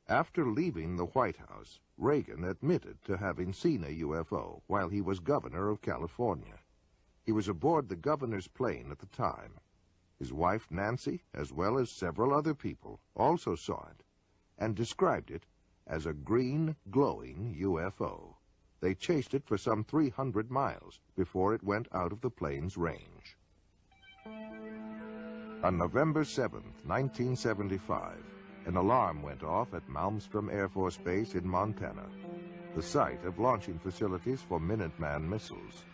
After leaving the White House, Reagan admitted to having seen a UFO while he was governor of California. He was aboard the governor's plane at the time. His wife, Nancy, as well as several other people, also saw it and described it as a green, glowing UFO. They chased it for some 300 miles before it went out of the plane's range. On November 7th, 1975, an alarm went off at Malmstrom Air Force Base in Montana, the site of launching facilities for Minuteman missiles.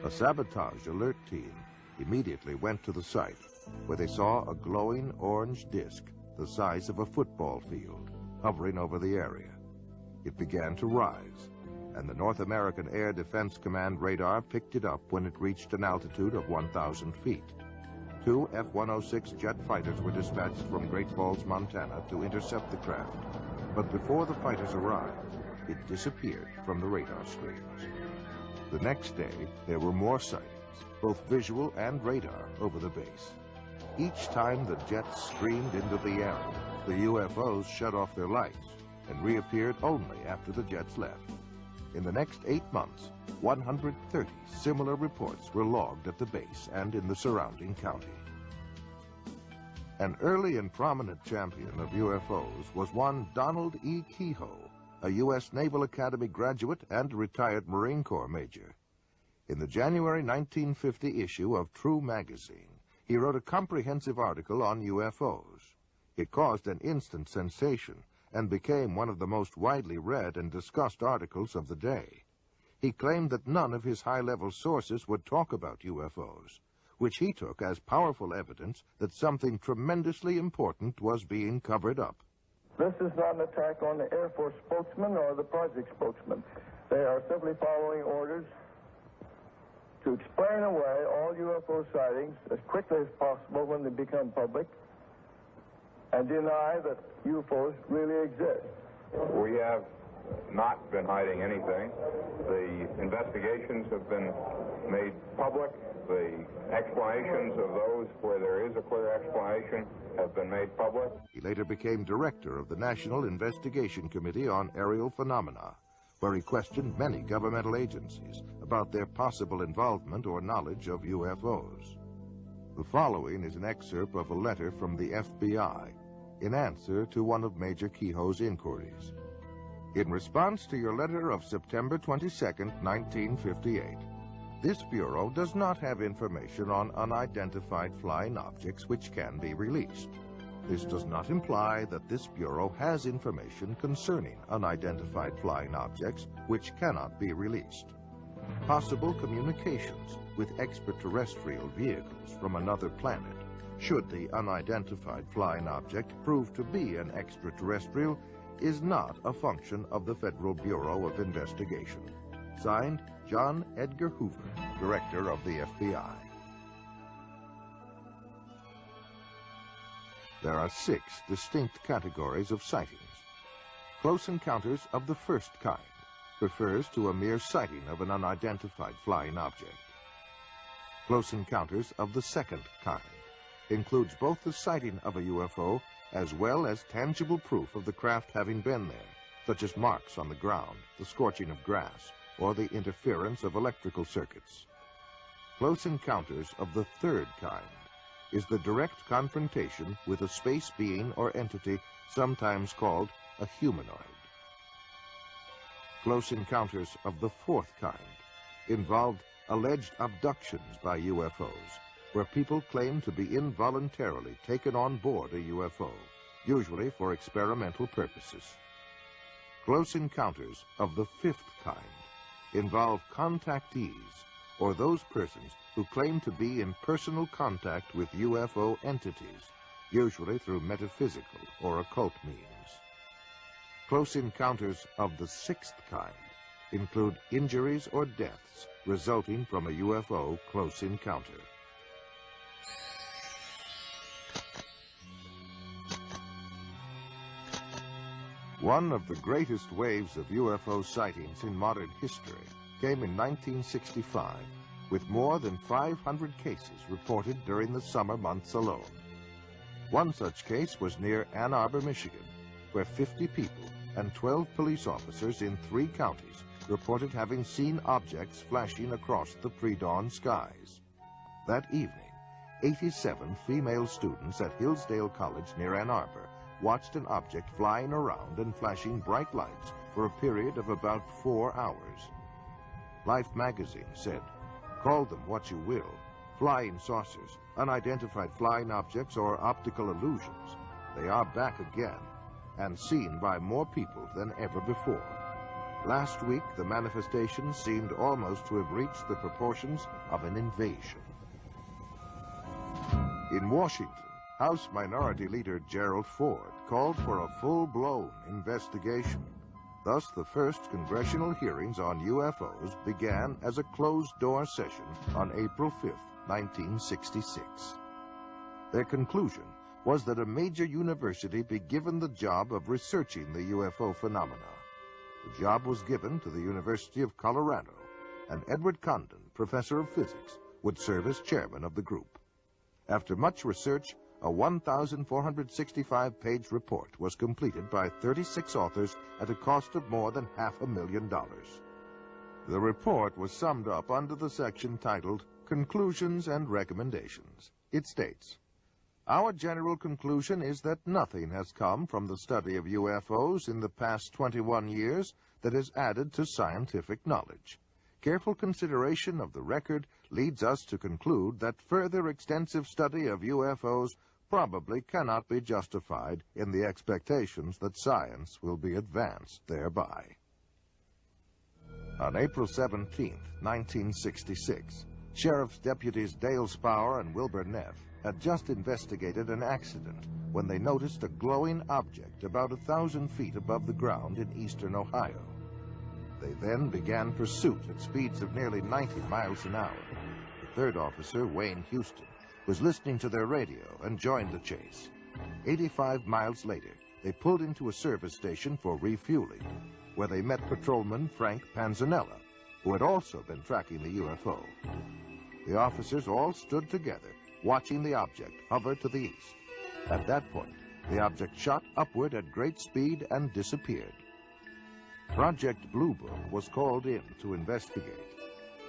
A sabotage alert team immediately went to the site, where they saw a glowing orange disk the size of a football field hovering over the area. It began to rise, and the North American Air Defense Command radar picked it up when it reached an altitude of 1,000 feet. 2 F-106 jet fighters were dispatched from Great Falls, Montana to intercept the craft, but before the fighters arrived, it disappeared from the radar screens. The next day, there were more sightings, both visual and radar, over the base. Each time the jets streamed into the area, the UFOs shut off their lights and reappeared only after the jets left. In the next 8 months, 130 similar reports were logged at the base and in the surrounding county. An early and prominent champion of UFOs was one Donald E. Kehoe, a U.S. Naval Academy graduate and retired Marine Corps major. In the January 1950 issue of True magazine, he wrote a comprehensive article on UFOs. It caused an instant sensation and became one of the most widely read and discussed articles of the day. He claimed that none of his high-level sources would talk about UFOs, which he took as powerful evidence that something tremendously important was being covered up. This is not an attack on the Air Force spokesman or the project spokesman. They are simply following orders to explain away all UFO sightings as quickly as possible when they become public and deny that UFOs really exist. We have not been hiding anything. The investigations have been made public. The explanations of those where there is a clear explanation have been made public. He later became director of the National Investigation Committee on Aerial Phenomena, where he questioned many governmental agencies about their possible involvement or knowledge of UFOs. The following is an excerpt of a letter from the FBI in answer to one of Major Kehoe's inquiries. In response to your letter of September 22, 1958, this Bureau does not have information on unidentified flying objects which can be released. This does not imply that this Bureau has information concerning unidentified flying objects which cannot be released. Possible communications with extraterrestrial vehicles from another planet, should the unidentified flying object prove to be an extraterrestrial, is not a function of the Federal Bureau of Investigation. Signed, John Edgar Hoover, Director of the FBI. There are 6 distinct categories of sightings. Close encounters of the first kind refers to a mere sighting of an unidentified flying object. Close encounters of the second kind includes both the sighting of a UFO as well as tangible proof of the craft having been there, such as marks on the ground, the scorching of grass, or the interference of electrical circuits. Close encounters of the third kind is the direct confrontation with a space being or entity sometimes called a humanoid. Close encounters of the fourth kind involved alleged abductions by UFOs, where people claim to be involuntarily taken on board a UFO, usually for experimental purposes. Close encounters of the fifth kind involve contactees, or those persons who claim to be in personal contact with UFO entities, usually through metaphysical or occult means. Close encounters of the sixth kind include injuries or deaths resulting from a UFO close encounter. One of the greatest waves of UFO sightings in modern history came in 1965, with more than 500 cases reported during the summer months alone. One such case was near Ann Arbor, Michigan, where 50 people and 12 police officers in 3 counties reported having seen objects flashing across the pre-dawn skies. That evening, 87 female students at Hillsdale College near Ann Arbor watched an object flying around and flashing bright lights for a period of about 4 hours. Life magazine said, "Call them what you will, flying saucers, unidentified flying objects, or optical illusions, they are back again and seen by more people than ever before." Last week, the manifestation seemed almost to have reached the proportions of an invasion. In Washington, House Minority Leader Gerald Ford called for a full-blown investigation. Thus, the first congressional hearings on UFOs began as a closed-door session on April 5, 1966. Their conclusion was that a major university be given the job of researching the UFO phenomena. The job was given to the University of Colorado, and Edward Condon, professor of physics, would serve as chairman of the group. After much research, a 1,465-page report was completed by 36 authors at a cost of more than $500,000. The report was summed up under the section titled Conclusions and Recommendations. It states, "Our general conclusion is that nothing has come from the study of UFOs in the past 21 years that has added to scientific knowledge. Careful consideration of the record leads us to conclude that further extensive study of UFOs probably cannot be justified in the expectations that science will be advanced thereby." On April 17, 1966, Sheriff's Deputies Dale Spower and Wilbur Neff had just investigated an accident when they noticed a glowing object about 1,000 feet above the ground in eastern Ohio. They then began pursuit at speeds of nearly 90 miles an hour. The third officer, Wayne Houston, was listening to their radio and joined the chase. 85 miles later, they pulled into a service station for refueling, where they met patrolman Frank Panzanella, who had also been tracking the UFO. The officers all stood together, watching the object hover to the east. At that point, the object shot upward at great speed and disappeared. Project Blue Book was called in to investigate.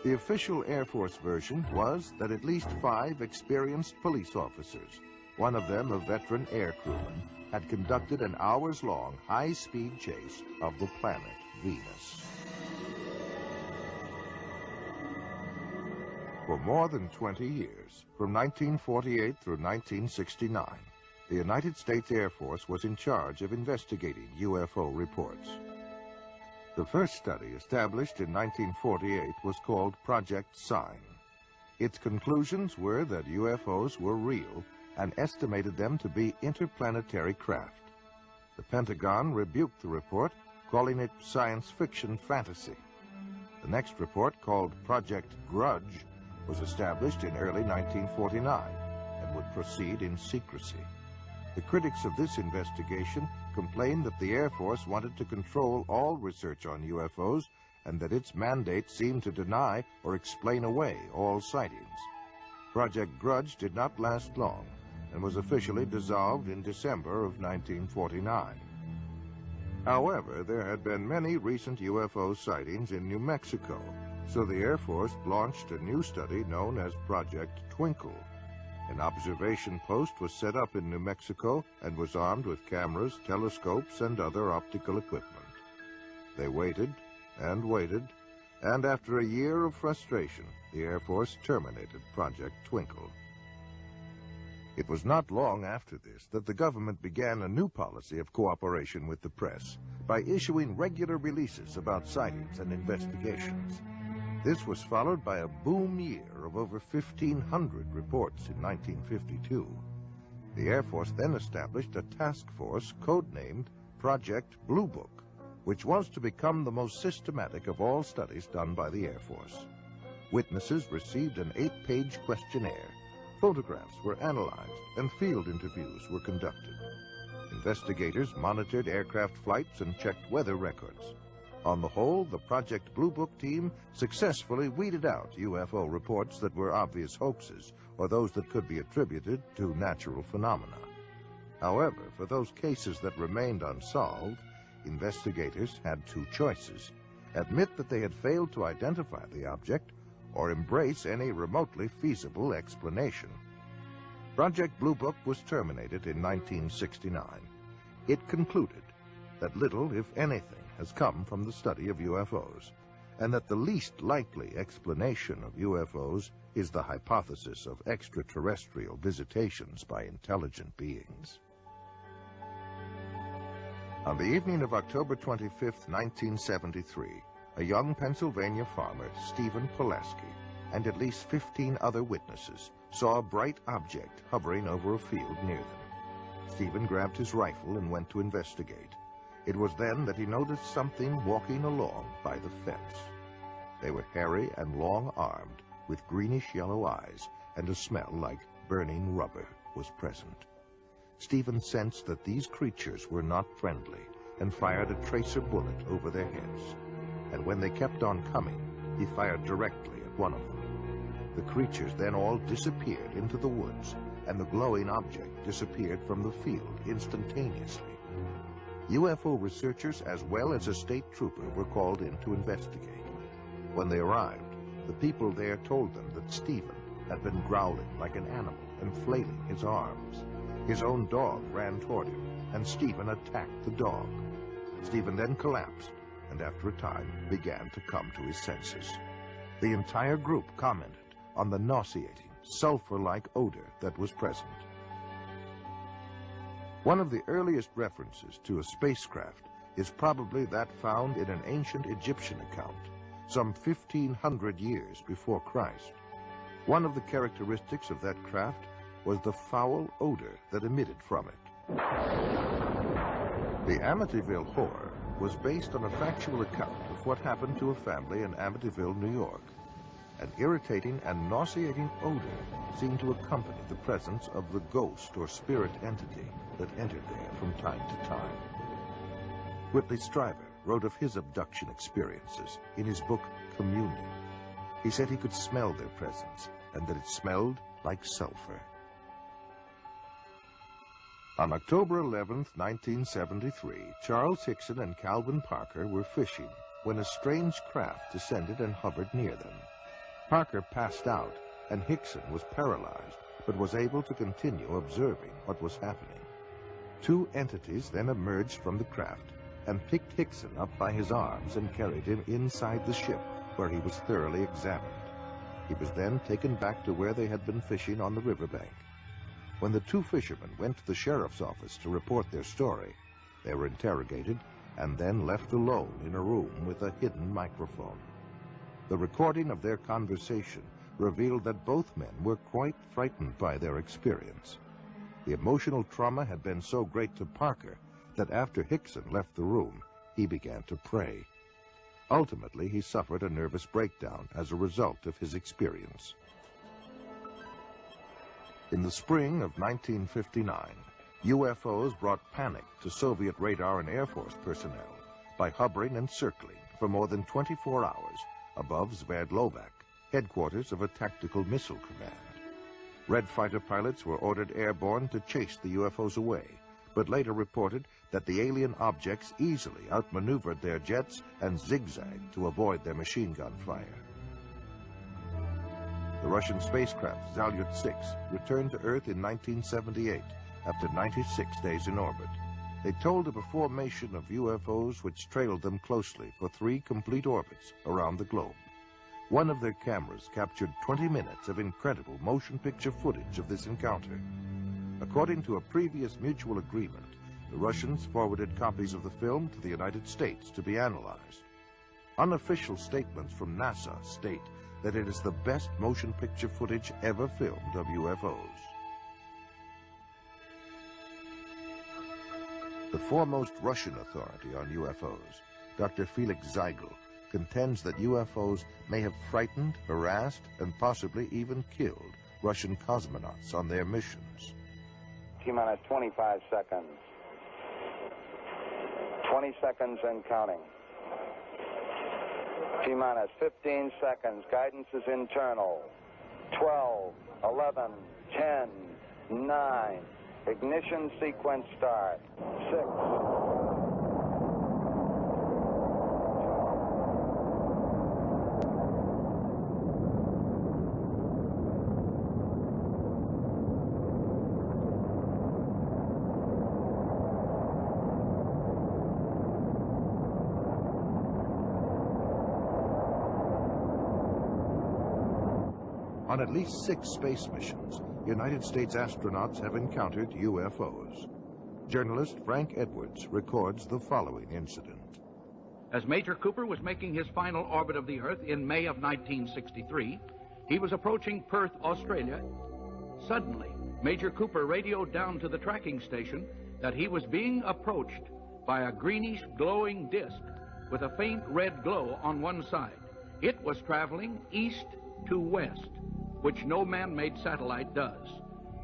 The official Air Force version was that at least 5 experienced police officers, one of them a veteran air crewman, had conducted an hours-long high-speed chase of the planet Venus. For more than 20 years, from 1948 through 1969, the United States Air Force was in charge of investigating UFO reports. The first study, established in 1948, was called Project Sign. Its conclusions were that UFOs were real and estimated them to be interplanetary craft. The Pentagon rebuked the report, calling it science fiction fantasy. The next report, called Project Grudge, was established in early 1949 and would proceed in secrecy. The critics of this investigation complained that the Air Force wanted to control all research on UFOs and that its mandate seemed to deny or explain away all sightings. Project Grudge did not last long and was officially dissolved in December of 1949. However, there had been many recent UFO sightings in New Mexico, so the Air Force launched a new study known as Project Twinkle. An observation post was set up in New Mexico and was armed with cameras, telescopes, and other optical equipment. They waited and waited, and after a year of frustration, the Air Force terminated Project Twinkle. It was not long after this that the government began a new policy of cooperation with the press by issuing regular releases about sightings and investigations. This was followed by a boom year of over 1,500 reports in 1952. The Air Force then established a task force codenamed Project Blue Book, which was to become the most systematic of all studies done by the Air Force. Witnesses received an 8-page questionnaire, photographs were analyzed, and field interviews were conducted. Investigators monitored aircraft flights and checked weather records. On the whole, the Project Blue Book team successfully weeded out UFO reports that were obvious hoaxes or those that could be attributed to natural phenomena. However, for those cases that remained unsolved, investigators had 2 choices: admit that they had failed to identify the object or embrace any remotely feasible explanation. Project Blue Book was terminated in 1969. It concluded that little, if anything, has come from the study of UFOs, and that the least likely explanation of UFOs is the hypothesis of extraterrestrial visitations by intelligent beings. On the evening of October 25, 1973, a young Pennsylvania farmer, Stephen Pulaski, and at least 15 other witnesses saw a bright object hovering over a field near them. Stephen grabbed his rifle and went to investigate. It was then that he noticed something walking along by the fence. They were hairy and long-armed, with greenish-yellow eyes, and a smell like burning rubber was present. Stephen sensed that these creatures were not friendly and fired a tracer bullet over their heads. And when they kept on coming, he fired directly at one of them. The creatures then all disappeared into the woods, and the glowing object disappeared from the field instantaneously. UFO researchers as well as a state trooper were called in to investigate. When they arrived, the people there told them that Stephen had been growling like an animal and flailing his arms. His own dog ran toward him, and Stephen attacked the dog. Stephen then collapsed, and after a time began to come to his senses. The entire group commented on the nauseating, sulfur-like odor that was present. One of the earliest references to a spacecraft is probably that found in an ancient Egyptian account, some 1,500 years before Christ. One of the characteristics of that craft was the foul odor that emitted from it. The Amityville Horror was based on a factual account of what happened to a family in Amityville, New York. An irritating and nauseating odor seemed to accompany the presence of the ghost or spirit entity that entered there from time to time. Whitley Strieber wrote of his abduction experiences in his book, Communion. He said he could smell their presence and that it smelled like sulfur. On October 11, 1973, Charles Hickson and Calvin Parker were fishing when a strange craft descended and hovered near them. Parker passed out, and Hickson was paralyzed, but was able to continue observing what was happening. Two entities then emerged from the craft and picked Hickson up by his arms and carried him inside the ship, where he was thoroughly examined. He was then taken back to where they had been fishing on the riverbank. When the two fishermen went to the sheriff's office to report their story, they were interrogated and then left alone in a room with a hidden microphone. The recording of their conversation revealed that both men were quite frightened by their experience. The emotional trauma had been so great to Parker that after Hickson left the room, he began to pray. Ultimately, he suffered a nervous breakdown as a result of his experience. In the spring of 1959, UFOs brought panic to Soviet radar and Air Force personnel by hovering and circling for more than 24 hours above Sverdlovsk, headquarters of a tactical missile command. Red fighter pilots were ordered airborne to chase the UFOs away, but later reported that the alien objects easily outmaneuvered their jets and zigzagged to avoid their machine gun fire. The Russian spacecraft Salyut-6 returned to Earth in 1978 after 96 days in orbit. They told of a formation of UFOs which trailed them closely for 3 complete orbits around the globe. One of their cameras captured 20 minutes of incredible motion picture footage of this encounter. According to a previous mutual agreement, the Russians forwarded copies of the film to the United States to be analyzed. Unofficial statements from NASA state that it is the best motion picture footage ever filmed of UFOs. The foremost Russian authority on UFOs, Dr. Felix Zeigel, contends that UFOs may have frightened, harassed, and possibly even killed Russian cosmonauts on their missions. T-minus 25 seconds. 20 seconds and counting. T-minus 15 seconds. Guidance is internal. 12, 11, 10, 9. Ignition sequence start. 6. On at least 6 space missions, United States astronauts have encountered UFOs. Journalist Frank Edwards records the following incident. As Major Cooper was making his final orbit of the Earth in May of 1963, he was approaching Perth, Australia. Suddenly, Major Cooper radioed down to the tracking station that he was being approached by a greenish glowing disk with a faint red glow on one side. It was traveling east to west, which no man-made satellite does.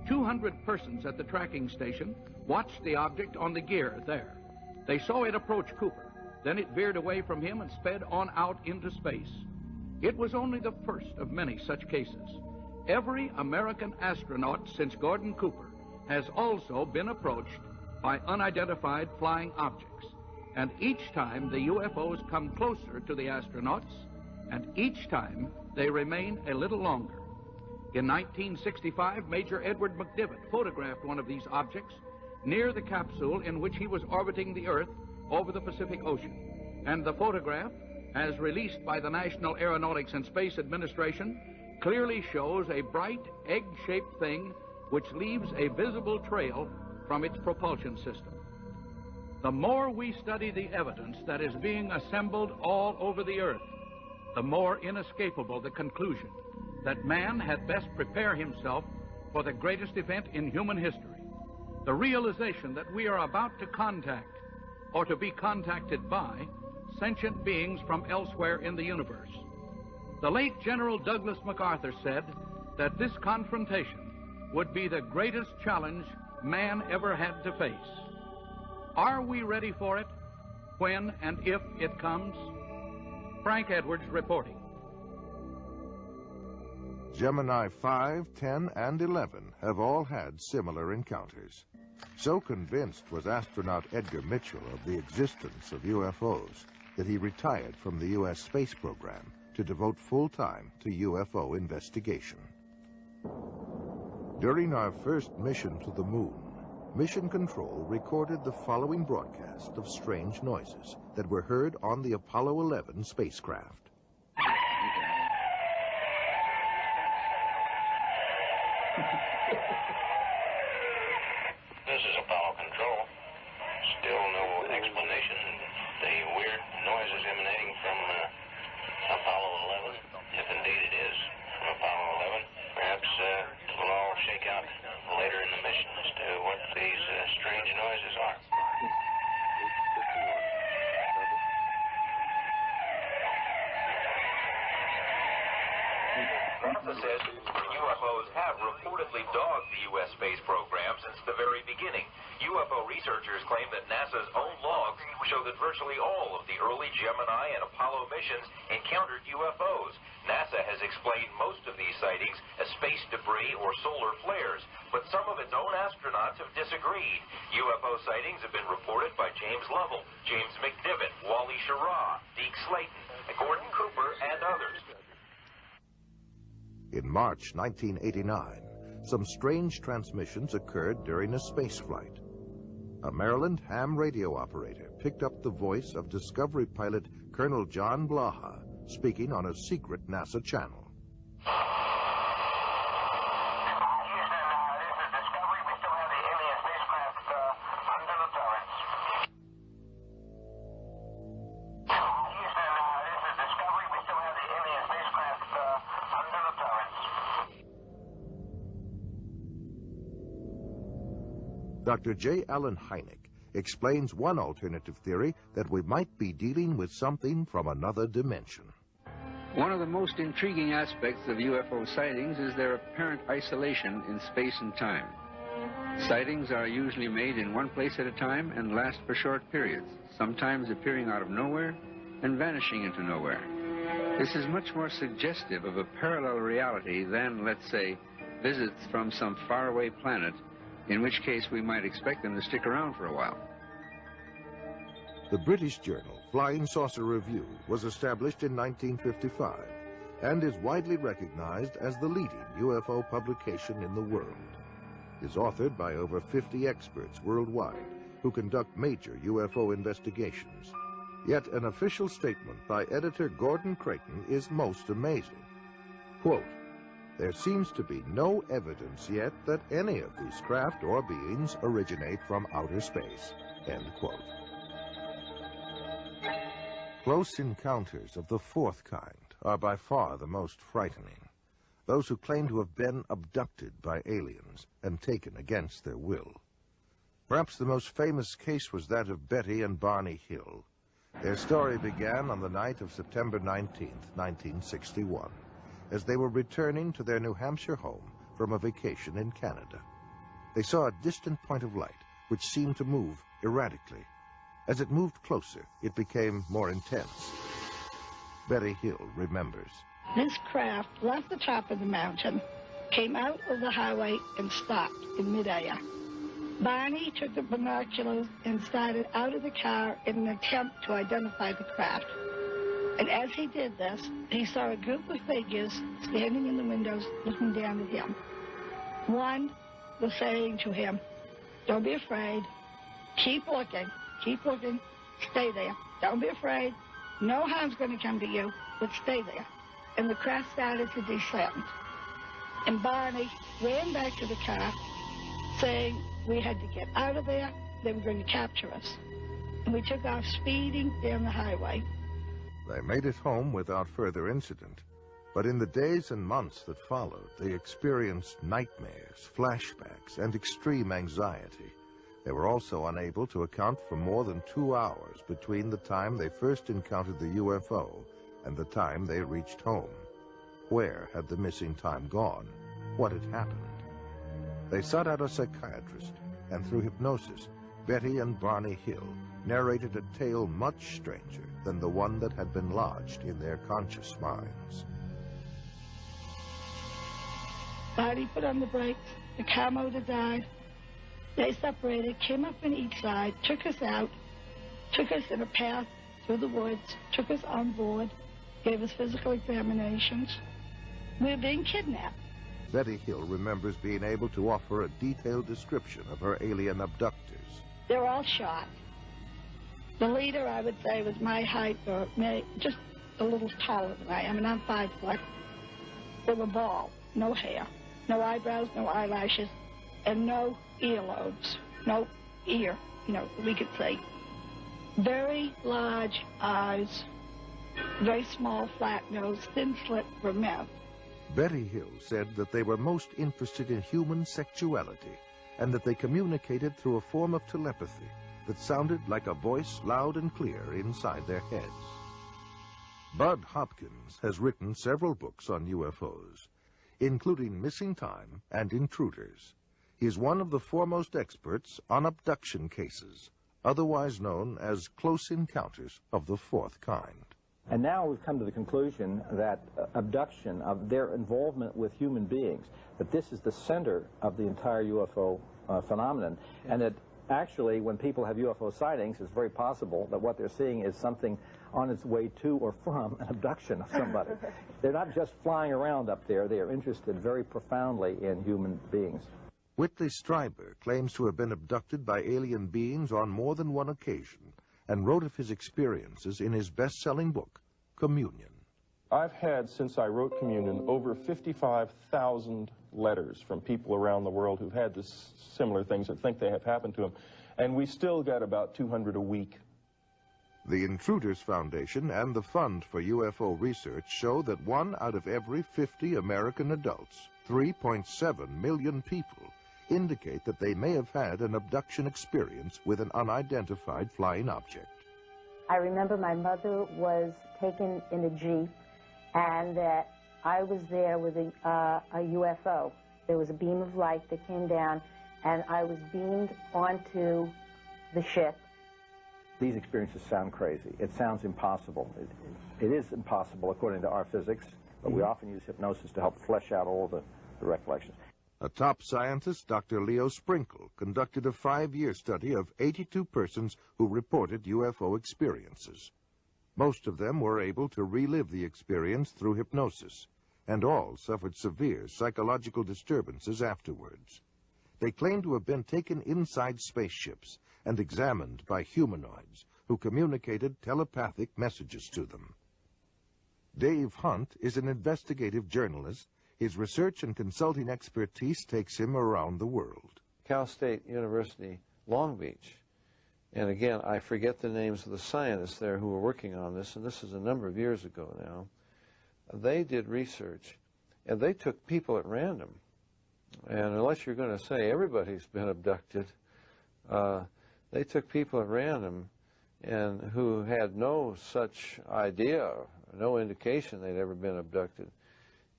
200 persons at the tracking station watched the object on the gear there. They saw it approach Cooper. Then it veered away from him and sped on out into space. It was only the first of many such cases. Every American astronaut since Gordon Cooper has also been approached by unidentified flying objects. And each time the UFOs come closer to the astronauts, and each time they remain a little longer. In 1965, Major Edward McDivitt photographed one of these objects near the capsule in which he was orbiting the Earth over the Pacific Ocean. And the photograph, as released by the National Aeronautics and Space Administration, clearly shows a bright egg-shaped thing which leaves a visible trail from its propulsion system. The more we study the evidence that is being assembled all over the Earth, the more inescapable the conclusion that man had best prepare himself for the greatest event in human history, the realization that we are about to contact or to be contacted by sentient beings from elsewhere in the universe. The late General Douglas MacArthur said that this confrontation would be the greatest challenge man ever had to face. Are we ready for it when and if it comes? Frank Edwards reporting. Gemini 5, 10, and 11 have all had similar encounters. So convinced was astronaut Edgar Mitchell of the existence of UFOs that he retired from the U.S. space program to devote full time to UFO investigation. During our first mission to the moon, Mission Control recorded the following broadcast of strange noises that were heard on the Apollo 11 spacecraft. This is Apollo Control. Still no explanation. The weird noises emanating from Apollo 11, if indeed it is from Apollo 11. Perhaps we'll all shake out later in the mission as to what these strange noises are. NASA says UFOs have reportedly dogged the U.S. space program since the very beginning. UFO researchers claim that NASA's own logs show that virtually all of the early Gemini and Apollo missions encountered UFOs. NASA has explained most of these sightings as space debris or solar flares, but some of its own astronauts have disagreed. UFO sightings have been reported by James Lovell, James McDivitt, Wally Schirra, Deke Slayton, Gordon Cooper, and others. In March 1989, some strange transmissions occurred during a space flight. A Maryland ham radio operator picked up the voice of Discovery pilot Colonel John Blaha speaking on a secret NASA channel. Dr. J. Allen Hynek explains one alternative theory that we might be dealing with something from another dimension. One of the most intriguing aspects of UFO sightings is their apparent isolation in space and time. Sightings are usually made in one place at a time and last for short periods, sometimes appearing out of nowhere and vanishing into nowhere. This is much more suggestive of a parallel reality than, let's say, visits from some faraway planet, in which case we might expect them to stick around for a while. The British journal Flying Saucer Review was established in 1955 and is widely recognized as the leading UFO publication in the world. It is authored by over 50 experts worldwide who conduct major UFO investigations. Yet an official statement by editor Gordon Creighton is most amazing. Quote, "There seems to be no evidence yet that any of these craft or beings originate from outer space." End quote. Close encounters of the fourth kind are by far the most frightening. Those who claim to have been abducted by aliens and taken against their will. Perhaps the most famous case was that of Betty and Barney Hill. Their story began on the night of September 19th, 1961. As they were returning to their New Hampshire home from a vacation in Canada. They saw a distant point of light which seemed to move erratically. As it moved closer, it became more intense. Betty Hill remembers. This craft left the top of the mountain, came out of the highway, and stopped in midair. Barney took the binoculars and started out of the car in an attempt to identify the craft. And as he did this, he saw a group of figures standing in the windows looking down at him. One was saying to him, "Don't be afraid. Keep looking. Keep looking. Stay there. Don't be afraid. No harm's going to come to you, but stay there." And the craft started to descend. And Barney ran back to the car, saying we had to get out of there. They were going to capture us. And we took off speeding down the highway. They made it home without further incident, but in the days and months that followed, they experienced nightmares, flashbacks, and extreme anxiety. They were also unable to account for more than 2 hours between the time they first encountered the UFO and the time they reached home. Where had the missing time gone? What had happened? They sought out a psychiatrist, and through hypnosis, Betty and Barney Hill narrated a tale much stranger than the one that had been lodged in their conscious minds. Barney put on the brakes. The car motor died. They separated, came up on each side, took us out, took us in a path through the woods, took us on board, gave us physical examinations. We were being kidnapped. Betty Hill remembers being able to offer a detailed description of her alien abductors. They were all shot. The leader, I would say, was my height, or just a little taller than I am, and I'm 5 foot. They were bald, no hair, no eyebrows, no eyelashes, and no earlobes, no ear, we could say. Very large eyes, very small, flat nose, thin slit for men. Betty Hill said that they were most interested in human sexuality and that they communicated through a form of telepathy that sounded like a voice loud and clear inside their heads. Bud Hopkins has written several books on UFOs, including Missing Time and Intruders. He is one of the foremost experts on abduction cases, otherwise known as close encounters of the fourth kind. And now we've come to the conclusion that abduction, of their involvement with human beings, that this is the center of the entire UFO phenomenon, and that actually when people have UFO sightings, it's very possible that what they're seeing is something on its way to or from an abduction of somebody. They're not just flying around up there, they are interested very profoundly in human beings. Whitley Strieber claims to have been abducted by alien beings on more than one occasion and wrote of his experiences in his best-selling book, Communion. I've had, since I wrote Communion, over 55,000 letters from people around the world who've had this similar things that think they have happened to them, and we still get about 200 a week. The Intruders Foundation and the Fund for UFO Research show that 1 out of every 50 American adults, 3.7 million people, indicate that they may have had an abduction experience with an unidentified flying object. I remember my mother was taken in a Jeep, and that I was there with a UFO. There was a beam of light that came down, and I was beamed onto the ship. These experiences sound crazy. It sounds impossible. It is impossible according to our physics, but we often use hypnosis to help flesh out all the recollections. A top scientist, Dr. Leo Sprinkle, conducted a 5-year study of 82 persons who reported UFO experiences. Most of them were able to relive the experience through hypnosis, and all suffered severe psychological disturbances afterwards. They claimed to have been taken inside spaceships and examined by humanoids who communicated telepathic messages to them. Dave Hunt is an investigative journalist. His research and consulting expertise takes him around the world. Cal State University, Long Beach. And again, I forget the names of the scientists there who were working on this, and this is a number of years ago now. They did research, and they took people at random. And unless you're going to say everybody's been abducted, they took people at random and who had no such idea, no indication they'd ever been abducted.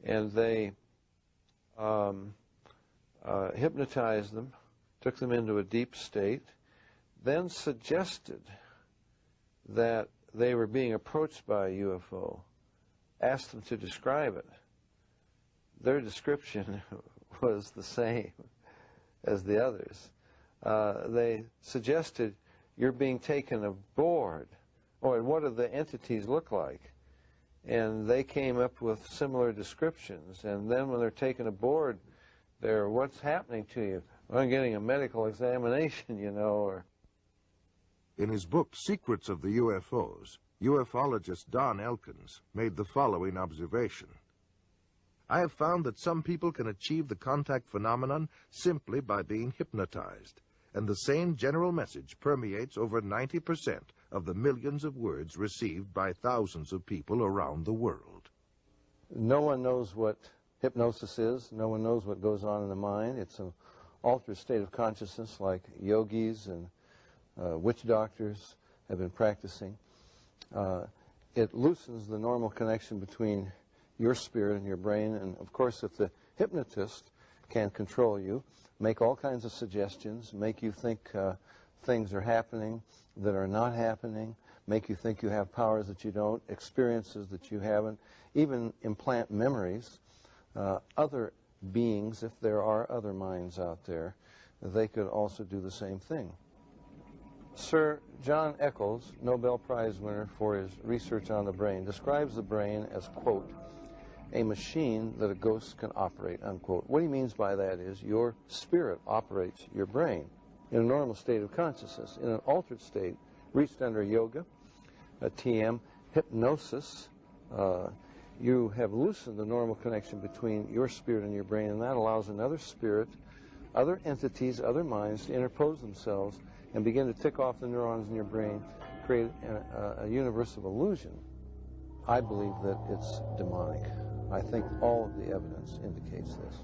And they hypnotized them, took them into a deep state, then suggested that they were being approached by a UFO, asked them to describe it. Their description was the same as the others. They suggested you're being taken aboard. Oh, and what do the entities look like? and they came up with similar descriptions. And then when they're taken aboard, what's happening to you? I'm getting a medical examination, you know, or... In his book, Secrets of the UFOs, ufologist Don Elkins made the following observation. I have found that some people can achieve the contact phenomenon simply by being hypnotized, and the same general message permeates over 90% of the millions of words received by thousands of people around the world. No one knows what hypnosis is. No one knows what goes on in the mind. It's an altered state of consciousness like yogis and witch doctors have been practicing. It loosens the normal connection between your spirit and your brain, and of course if the hypnotist can control you, make all kinds of suggestions, make you think things are happening that are not happening, make you think you have powers that you don't, experiences that you haven't, even implant memories. Other beings, if there are other minds out there, they could also do the same thing. Sir John Eccles, Nobel Prize winner for his research on the brain, describes the brain as, quote, a machine that a ghost can operate, unquote. What he means by that is your spirit operates your brain in a normal state of consciousness. In an altered state, reached under yoga, TM, hypnosis, you have loosened the normal connection between your spirit and your brain, and that allows another spirit, other entities, other minds to interpose themselves and begin to tick off the neurons in your brain, create a universe of illusion. I believe that it's demonic. I think all of the evidence indicates this.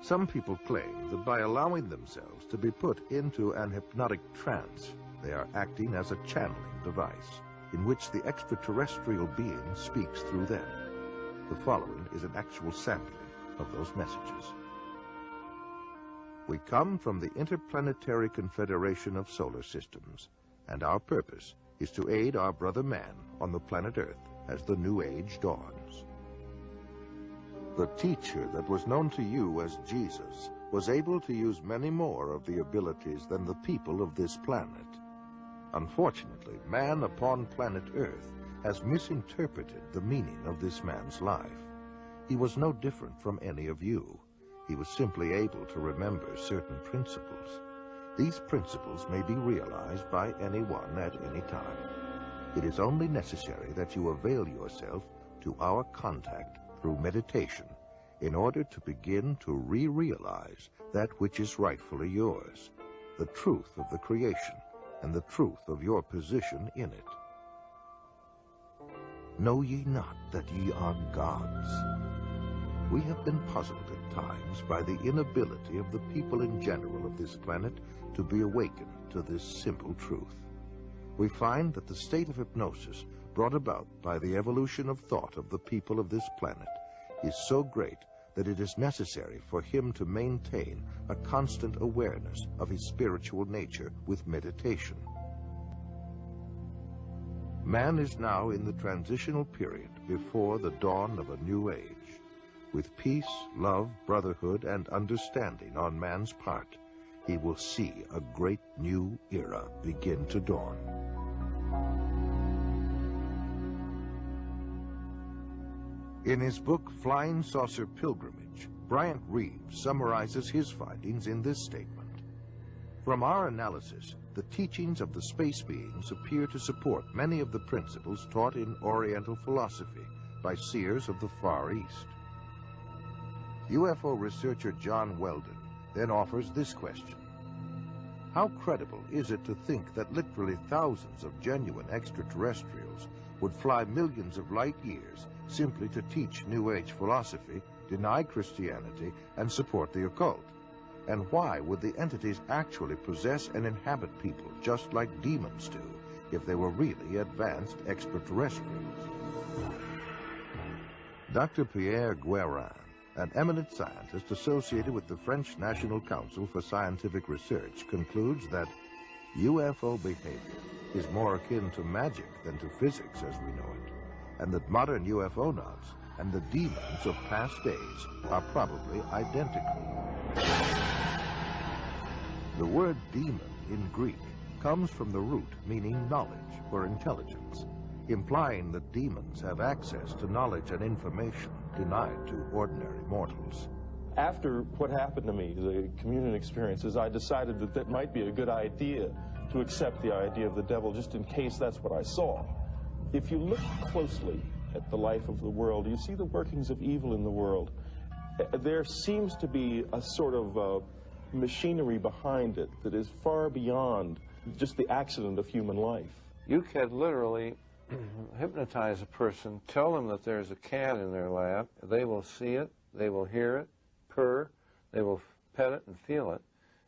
Some people claim that by allowing themselves to be put into an hypnotic trance, they are acting as a channeling device in which the extraterrestrial being speaks through them. The following is an actual sampling of those messages. We come from the Interplanetary Confederation of Solar Systems, and our purpose is to aid our brother man on the planet Earth as the new age dawns. The teacher that was known to you as Jesus was able to use many more of the abilities than the people of this planet. Unfortunately, man upon planet Earth has misinterpreted the meaning of this man's life. He was no different from any of you. He was simply able to remember certain principles. These principles may be realized by anyone at any time. It is only necessary that you avail yourself to our contact through meditation in order to begin to re-realize that which is rightfully yours, the truth of the creation and the truth of your position in it. Know ye not that ye are gods? We have been puzzled at times by the inability of the people in general of this planet to be awakened to this simple truth. We find that the state of hypnosis brought about by the evolution of thought of the people of this planet is so great that it is necessary for him to maintain a constant awareness of his spiritual nature with meditation. Man is now in the transitional period before the dawn of a new age. With peace, love, brotherhood, and understanding on man's part, he will see a great new era begin to dawn. In his book, Flying Saucer Pilgrimage, Bryant Reeves summarizes his findings in this statement. From our analysis, the teachings of the space beings appear to support many of the principles taught in Oriental philosophy by seers of the Far East. UFO researcher John Weldon then offers this question. How credible is it to think that literally thousands of genuine extraterrestrials would fly millions of light years simply to teach New Age philosophy, deny Christianity, and support the occult? And why would the entities actually possess and inhabit people just like demons do if they were really advanced extraterrestrials? Dr. Pierre Guérin, an eminent scientist associated with the French National Council for Scientific Research, concludes that UFO behavior is more akin to magic than to physics as we know it, and that modern UFOnauts and the demons of past days are probably identical. The word demon in Greek comes from the root meaning knowledge or intelligence, implying that demons have access to knowledge and information denied to ordinary mortals. After what happened to me, the communion experiences, I decided that that might be a good idea to accept the idea of the devil just in case that's what I saw. If you look closely at the life of the world, you see the workings of evil in the world. There seems to be a sort of machinery behind it that is far beyond just the accident of human life. You can literally hypnotize a person, tell them that there's a cat in their lap, they will see it, they will hear it, purr, they will pet it and feel it.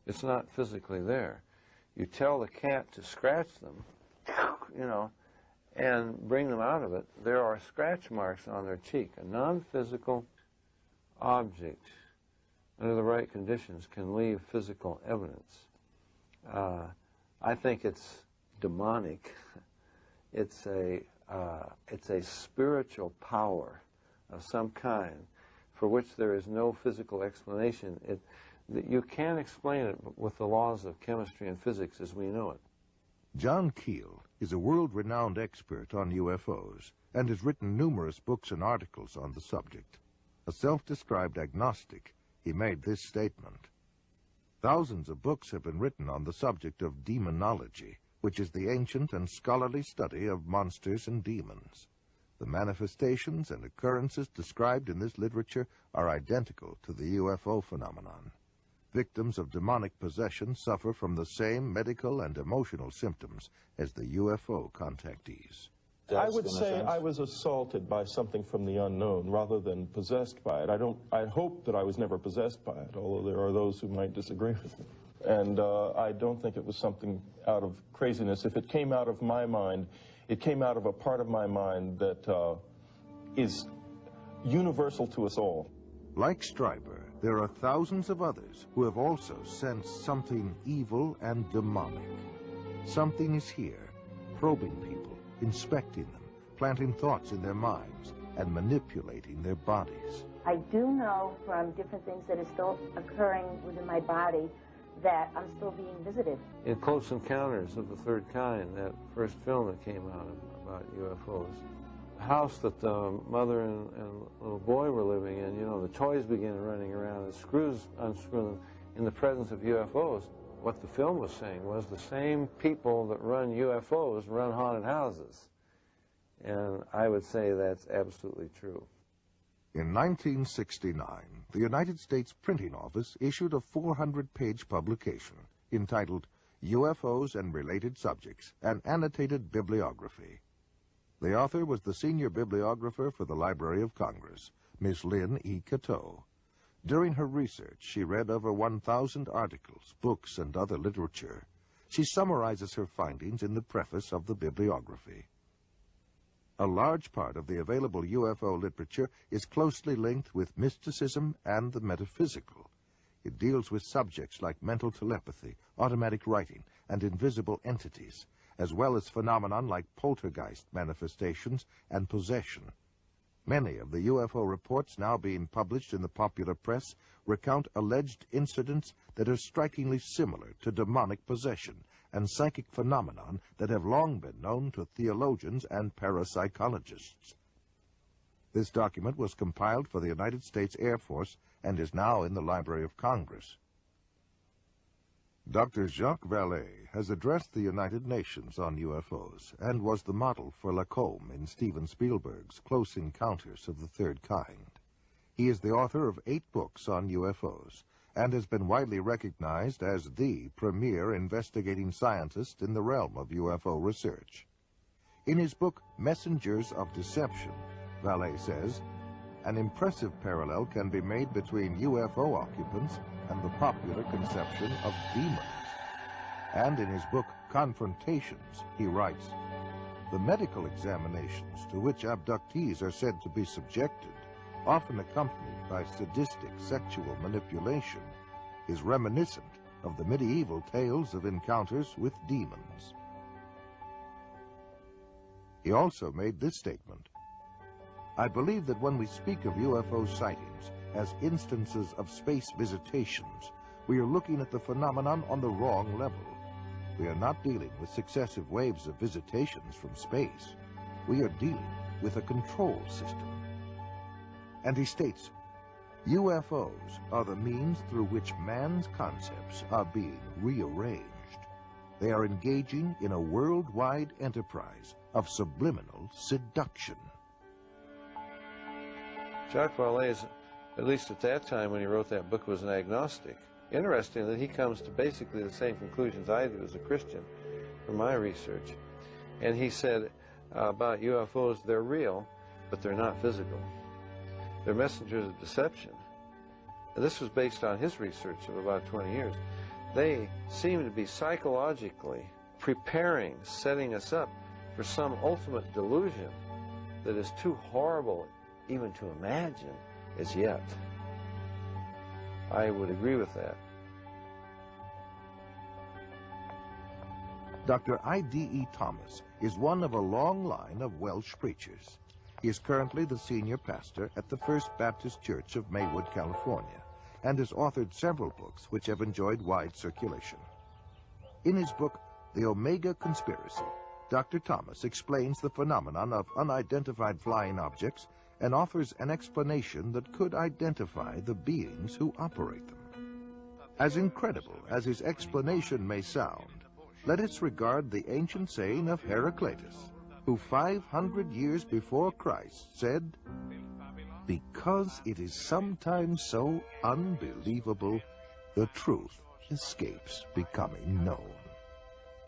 It's not physically there. You tell the cat to scratch them, you know, and bring them out of it. There are scratch marks on their cheek. A non-physical object, under the right conditions, can leave physical evidence. I think it's demonic. It's a spiritual power of some kind for which there is no physical explanation. You can't explain it with the laws of chemistry and physics as we know it. John Keel is a world-renowned expert on UFOs and has written numerous books and articles on the subject. A self-described agnostic, he made this statement: "Thousands of books have been written on the subject of demonology, which is the ancient and scholarly study of monsters and demons. The manifestations and occurrences described in this literature are identical to the UFO phenomenon. Victims of demonic possession suffer from the same medical and emotional symptoms as the UFO contactees." I would say I was assaulted by something from the unknown rather than possessed by it. I hope that I was never possessed by it, although there are those who might disagree with me. And I don't think it was something out of craziness. If it came out of my mind, it came out of a part of my mind that is universal to us all. Like Stryber, there are thousands of others who have also sensed something evil and demonic. Something is here, probing people, inspecting them, planting thoughts in their minds, and manipulating their bodies. I do know from different things that is still occurring within my body that I'm still being visited. In Close Encounters of the Third Kind, that first film that came out about UFOs, the house that the mother and little boy were living in, you know, the toys began running around and screws unscrewing in the presence of UFOs. What the film was saying was the same people that run UFOs run haunted houses. And I would say that's absolutely true. In 1969, the United States Printing Office issued a 400-page publication entitled UFOs and Related Subjects, an Annotated Bibliography. The author was the senior bibliographer for the Library of Congress, Miss Lynn E. Cateau. During her research, she read over 1,000 articles, books, and other literature. She summarizes her findings in the preface of the bibliography. A large part of the available UFO literature is closely linked with mysticism and the metaphysical. It deals with subjects like mental telepathy, automatic writing, and invisible entities, as well as phenomenon like poltergeist manifestations and possession. Many of the UFO reports now being published in the popular press recount alleged incidents that are strikingly similar to demonic possession and psychic phenomenon that have long been known to theologians and parapsychologists. This document was compiled for the United States Air Force and is now in the Library of Congress. Dr. Jacques Vallée has addressed the United Nations on UFOs and was the model for Lacombe in Steven Spielberg's Close Encounters of the Third Kind. He is the author of 8 books on UFOs and has been widely recognized as the premier investigating scientist in the realm of UFO research. In his book, Messengers of Deception, Vallée says, an impressive parallel can be made between UFO occupants and the popular conception of demons. And in his book, Confrontations, he writes, the medical examinations to which abductees are said to be subjected, often accompanied by sadistic sexual manipulation, is reminiscent of the medieval tales of encounters with demons. He also made this statement, I believe that when we speak of UFO sightings as instances of space visitations, we are looking at the phenomenon on the wrong level. we are not dealing with successive waves of visitations from space. We are dealing with a control system. And he states, UFOs are the means through which man's concepts are being rearranged. They are engaging in a worldwide enterprise of subliminal seduction. Jacques Vallée, at least at that time when he wrote that book, was an agnostic. Interesting that he comes to basically the same conclusions I do as a Christian from my research. And he said about UFOs, they're real, but they're not physical. They're messengers of deception. And this was based on his research of about 20 years. They seem to be psychologically preparing, setting us up for some ultimate delusion that is too horrible even to imagine as yet. I would agree with that. Dr. I.D.E. Thomas is one of a long line of Welsh preachers. He is currently the senior pastor at the First Baptist Church of Maywood, California, and has authored several books which have enjoyed wide circulation. In his book, The Omega Conspiracy, Dr. Thomas explains the phenomenon of unidentified flying objects and offers an explanation that could identify the beings who operate them. As incredible as his explanation may sound, let us regard the ancient saying of Heraclitus, who 500 years before Christ said, "Because it is sometimes so unbelievable, the truth escapes becoming known."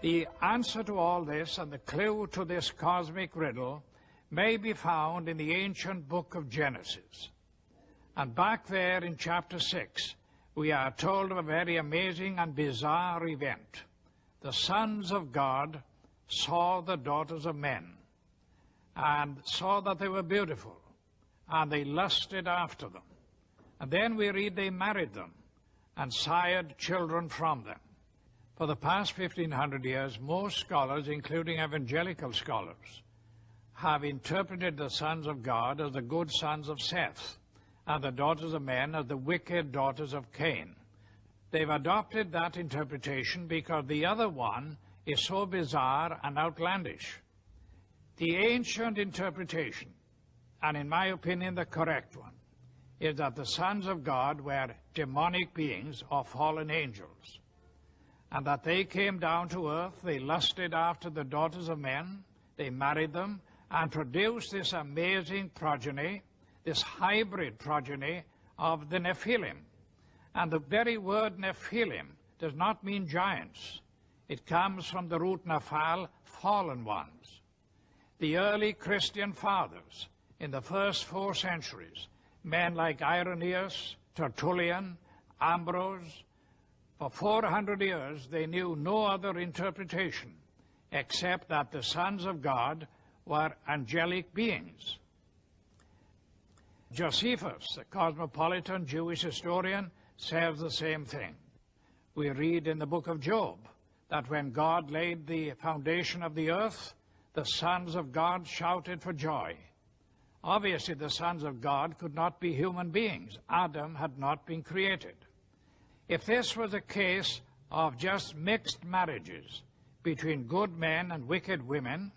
The answer to all this and the clue to this cosmic riddle may be found in the ancient book of Genesis. And back there in chapter 6, we are told of a very amazing and bizarre event. The sons of God saw the daughters of men and saw that they were beautiful, and they lusted after them. And then we read they married them and sired children from them. For the past 1,500 years, most scholars, including evangelical scholars, have interpreted the sons of God as the good sons of Seth, and the daughters of men as the wicked daughters of Cain. They've adopted that interpretation because the other one is so bizarre and outlandish. The ancient interpretation, and in my opinion the correct one, is that the sons of God were demonic beings or fallen angels, and that they came down to earth, they lusted after the daughters of men, they married them, and produced this amazing progeny, this hybrid progeny of the Nephilim. And the very word Nephilim does not mean giants. It comes from the root Nephal, fallen ones. The early Christian fathers in the first 4 centuries, men like Irenaeus, Tertullian, Ambrose, for 400 years they knew no other interpretation except that the sons of God were angelic beings. Josephus, the cosmopolitan Jewish historian, says the same thing. We read in the book of Job that when God laid the foundation of the earth, the sons of God shouted for joy. Obviously, the sons of God could not be human beings. Adam had not been created. If this was a case of just mixed marriages between good men and wicked women,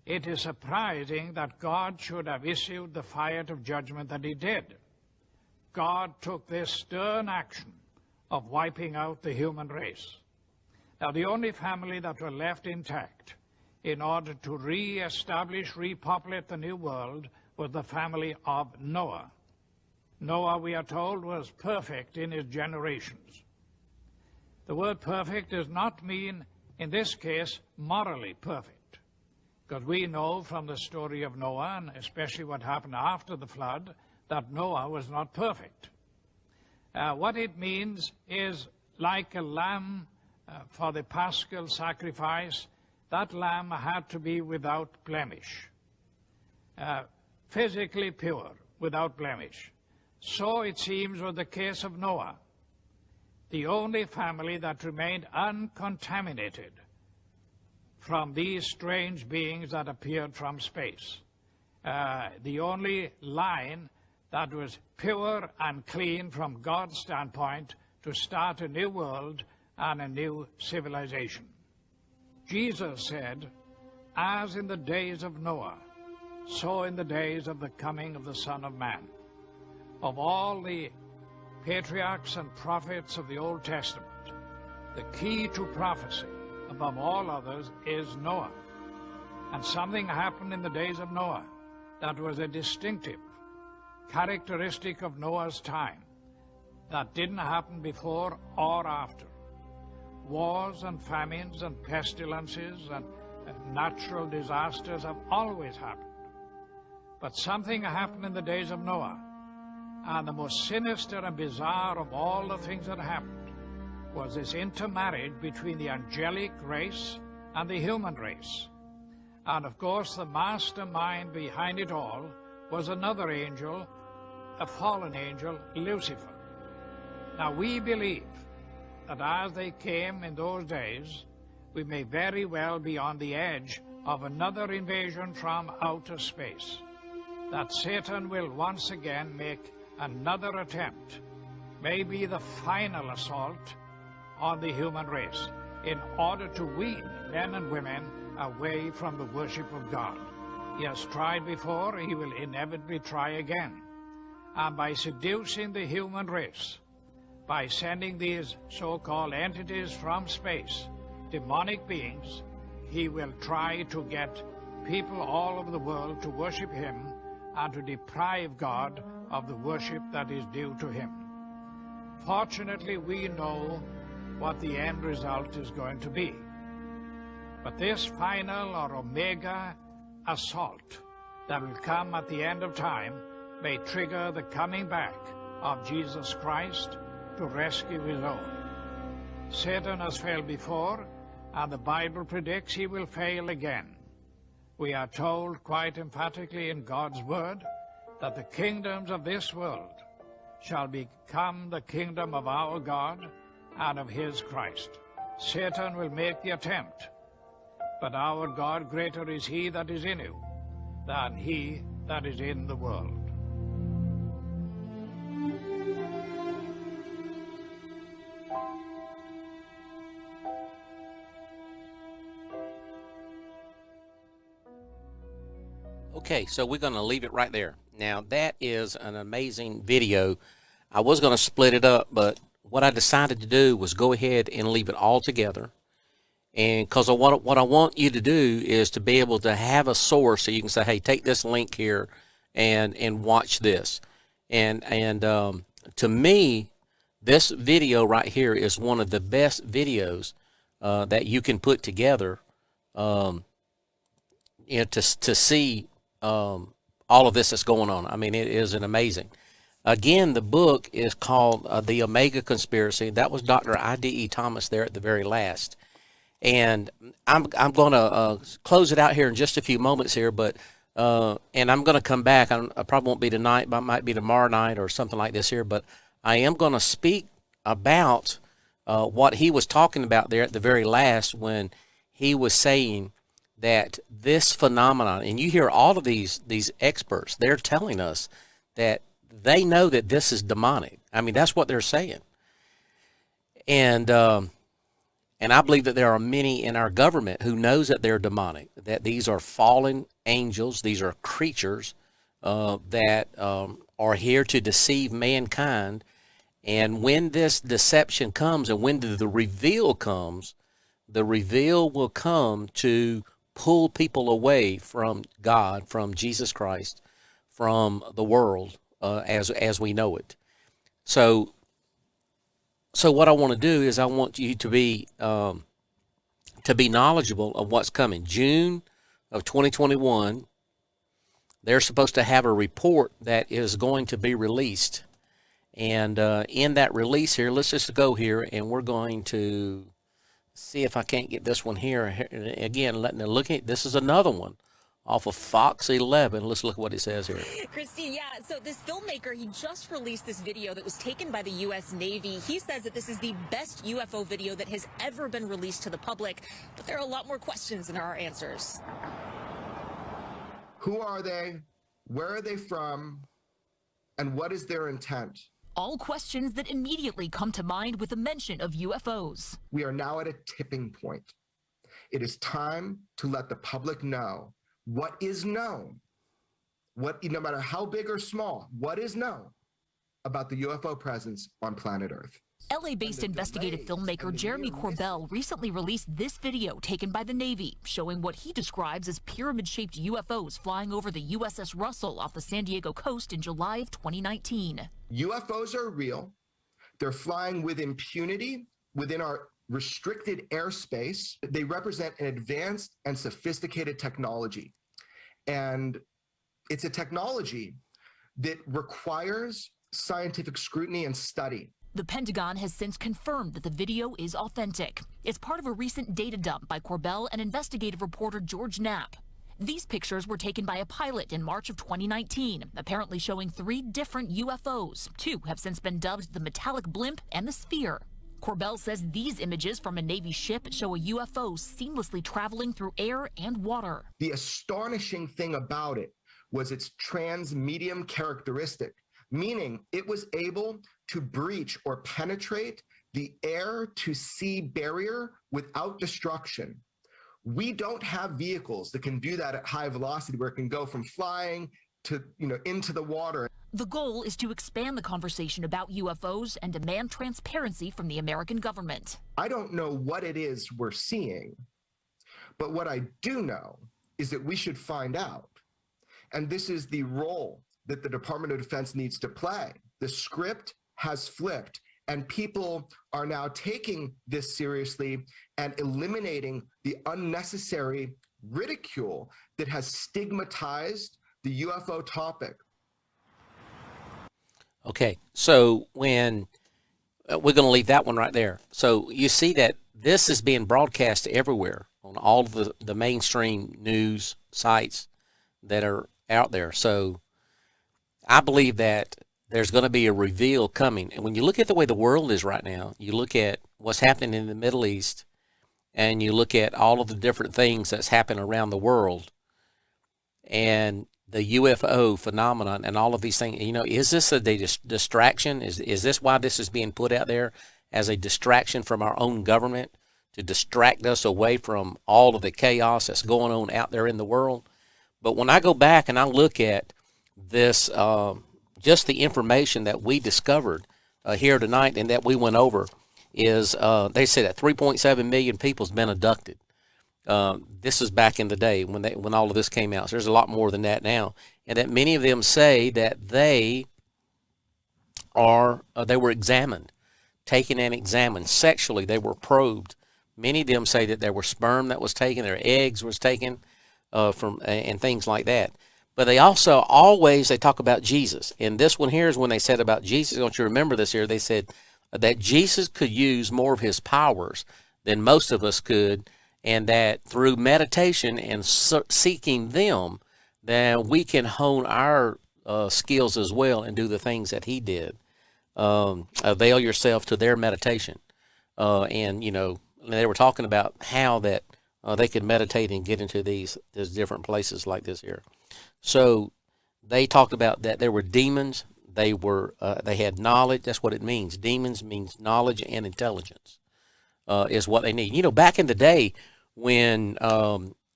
it is surprising that God should have issued the fire of judgment that he did. God took this stern action of wiping out the human race. Now, the only family that were left intact in order to re-establish, repopulate the new world was the family of Noah. Noah, we are told, was perfect in his generations. The word perfect does not mean, in this case, morally perfect, because we know from the story of Noah, and especially what happened after the flood, that Noah was not perfect. What it means is like a lamb for the paschal sacrifice, that lamb had to be without blemish, physically pure, without blemish. So it seems was the case of Noah, the only family that remained uncontaminated from these strange beings that appeared from space. The only line that was pure and clean from God's standpoint to start a new world and a new civilization. Jesus said, "As in the days of Noah, so in the days of the coming of the Son of Man." Of all the patriarchs and prophets of the Old Testament, the key to prophecy, above all others, is Noah. And something happened in the days of Noah that was a distinctive characteristic of Noah's time that didn't happen before or after. Wars and famines and pestilences and natural disasters have always happened. But something happened in the days of Noah, and the most sinister and bizarre of all the things that happened was this intermarriage between the angelic race and the human race. And of course, the mastermind behind it all was another angel, a fallen angel, Lucifer. Now, we believe that as they came in those days, we may very well be on the edge of another invasion from outer space, that Satan will once again make another attempt, maybe the final assault on the human race, in order to wean men and women away from the worship of God. He has tried before, he will inevitably try again. And by seducing the human race, by sending these so-called entities from space, demonic beings, he will try to get people all over the world to worship him and to deprive God of the worship that is due to him. Fortunately, we know what the end result is going to be. But this final or omega assault that will come at the end of time may trigger the coming back of Jesus Christ to rescue his own. Satan has failed before, and the Bible predicts he will fail again. We are told quite emphatically in God's word that the kingdoms of this world shall become the kingdom of our God and of his Christ. Satan will make the attempt, but our God, greater is he that is in you than he that is in the world. Okay, so we're going to leave it right there. Now, that is an amazing video. I was going to split it up, but what I decided to do was go ahead and leave it all together. And because what I want you to do is to be able to have a source so you can say, hey, take this link here and watch this. And to me, this video right here is one of the best videos that you can put together to see all of this that's going on. I mean, it is an amazing. Again, the book is called The Omega Conspiracy. That was Dr. I.D.E. Thomas there at the very last. And I'm going to close it out here in just a few moments here, but and I'm going to come back. I probably won't be tonight, but it might be tomorrow night or something like this here. But I am going to speak about what he was talking about there at the very last when he was saying that this phenomenon, and you hear all of these experts, they're telling us that they know that this is demonic. I mean, that's what they're saying. And I believe that there are many in our government who knows that they're demonic, that these are fallen angels, these are creatures that are here to deceive mankind. And when this deception comes and when the reveal comes, the reveal will come to pull people away from God, from Jesus Christ, from the world as we know it. So what I want to do is I want you to be knowledgeable of what's coming. June of 2021, they're supposed to have a report that is going to be released. And in that release here, let's just go here, and we're going to see if I can't get this one here. Again, look at this is another one off of Fox 11. Let's look at what it says here. Christine, yeah, so this filmmaker, he just released this video that was taken by the U.S. Navy. He says that this is the best UFO video that has ever been released to the public, but there are a lot more questions than there are answers. Who are they? Where are they from? And what is their intent? All questions that immediately come to mind with the mention of UFOs. We are now at a tipping point. It is time to let the public know what is known, no matter how big or small, what is known about the UFO presence on planet Earth. LA-based investigative filmmaker Jeremy Corbell recently released this video taken by the Navy, showing what he describes as pyramid-shaped UFOs flying over the USS Russell off the San Diego coast in July of 2019. UFOs are real. They're flying with impunity within our restricted airspace. They represent an advanced and sophisticated technology. And it's a technology that requires scientific scrutiny and study. The Pentagon has since confirmed that the video is authentic. It's part of a recent data dump by Corbell and investigative reporter George Knapp. These pictures were taken by a pilot in March of 2019, apparently showing 3 different UFOs. 2 have since been dubbed the metallic blimp and the sphere. Corbell says these images from a Navy ship show a UFO seamlessly traveling through air and water. The astonishing thing about it was its transmedium characteristic, meaning it was able to breach or penetrate the air-to-sea barrier without destruction. We don't have vehicles that can do that at high velocity, where it can go from flying to, into the water. The goal is to expand the conversation about UFOs and demand transparency from the American government. I don't know what it is we're seeing, but what I do know is that we should find out. And this is the role that the Department of Defense needs to play. The script has flipped, and people are now taking this seriously and eliminating the unnecessary ridicule that has stigmatized the UFO topic. Okay, so when we're going to leave that one right there. So you see that this is being broadcast everywhere on all of the mainstream news sites that are out there. So I believe that there's going to be a reveal coming. And when you look at the way the world is right now, you look at what's happening in the Middle East, and you look at all of the different things that's happening around the world, and the UFO phenomenon and all of these things, is this a distraction? Is this why this is being put out there as a distraction from our own government, to distract us away from all of the chaos that's going on out there in the world? But when I go back and I look at this, just the information that we discovered here tonight and that we went over is they say that 3.7 million people has been abducted. This is back in the day when all of this came out. So there's a lot more than that now, and that many of them say that they were examined, taken and examined sexually. They were probed. Many of them say that there were sperm that was taken, their eggs was taken from and things like that. But they also they talk about Jesus. And this one here is when they said about Jesus. Don't you remember this here? They said that Jesus could use more of his powers than most of us could, and that through meditation and seeking them, that we can hone our skills as well and do the things that he did. Avail yourself to their meditation. And they were talking about how that they could meditate and get into these different places like this here. So they talked about that there were demons. They had knowledge. That's what it means. Demons means knowledge and intelligence is what they need. Back in the day when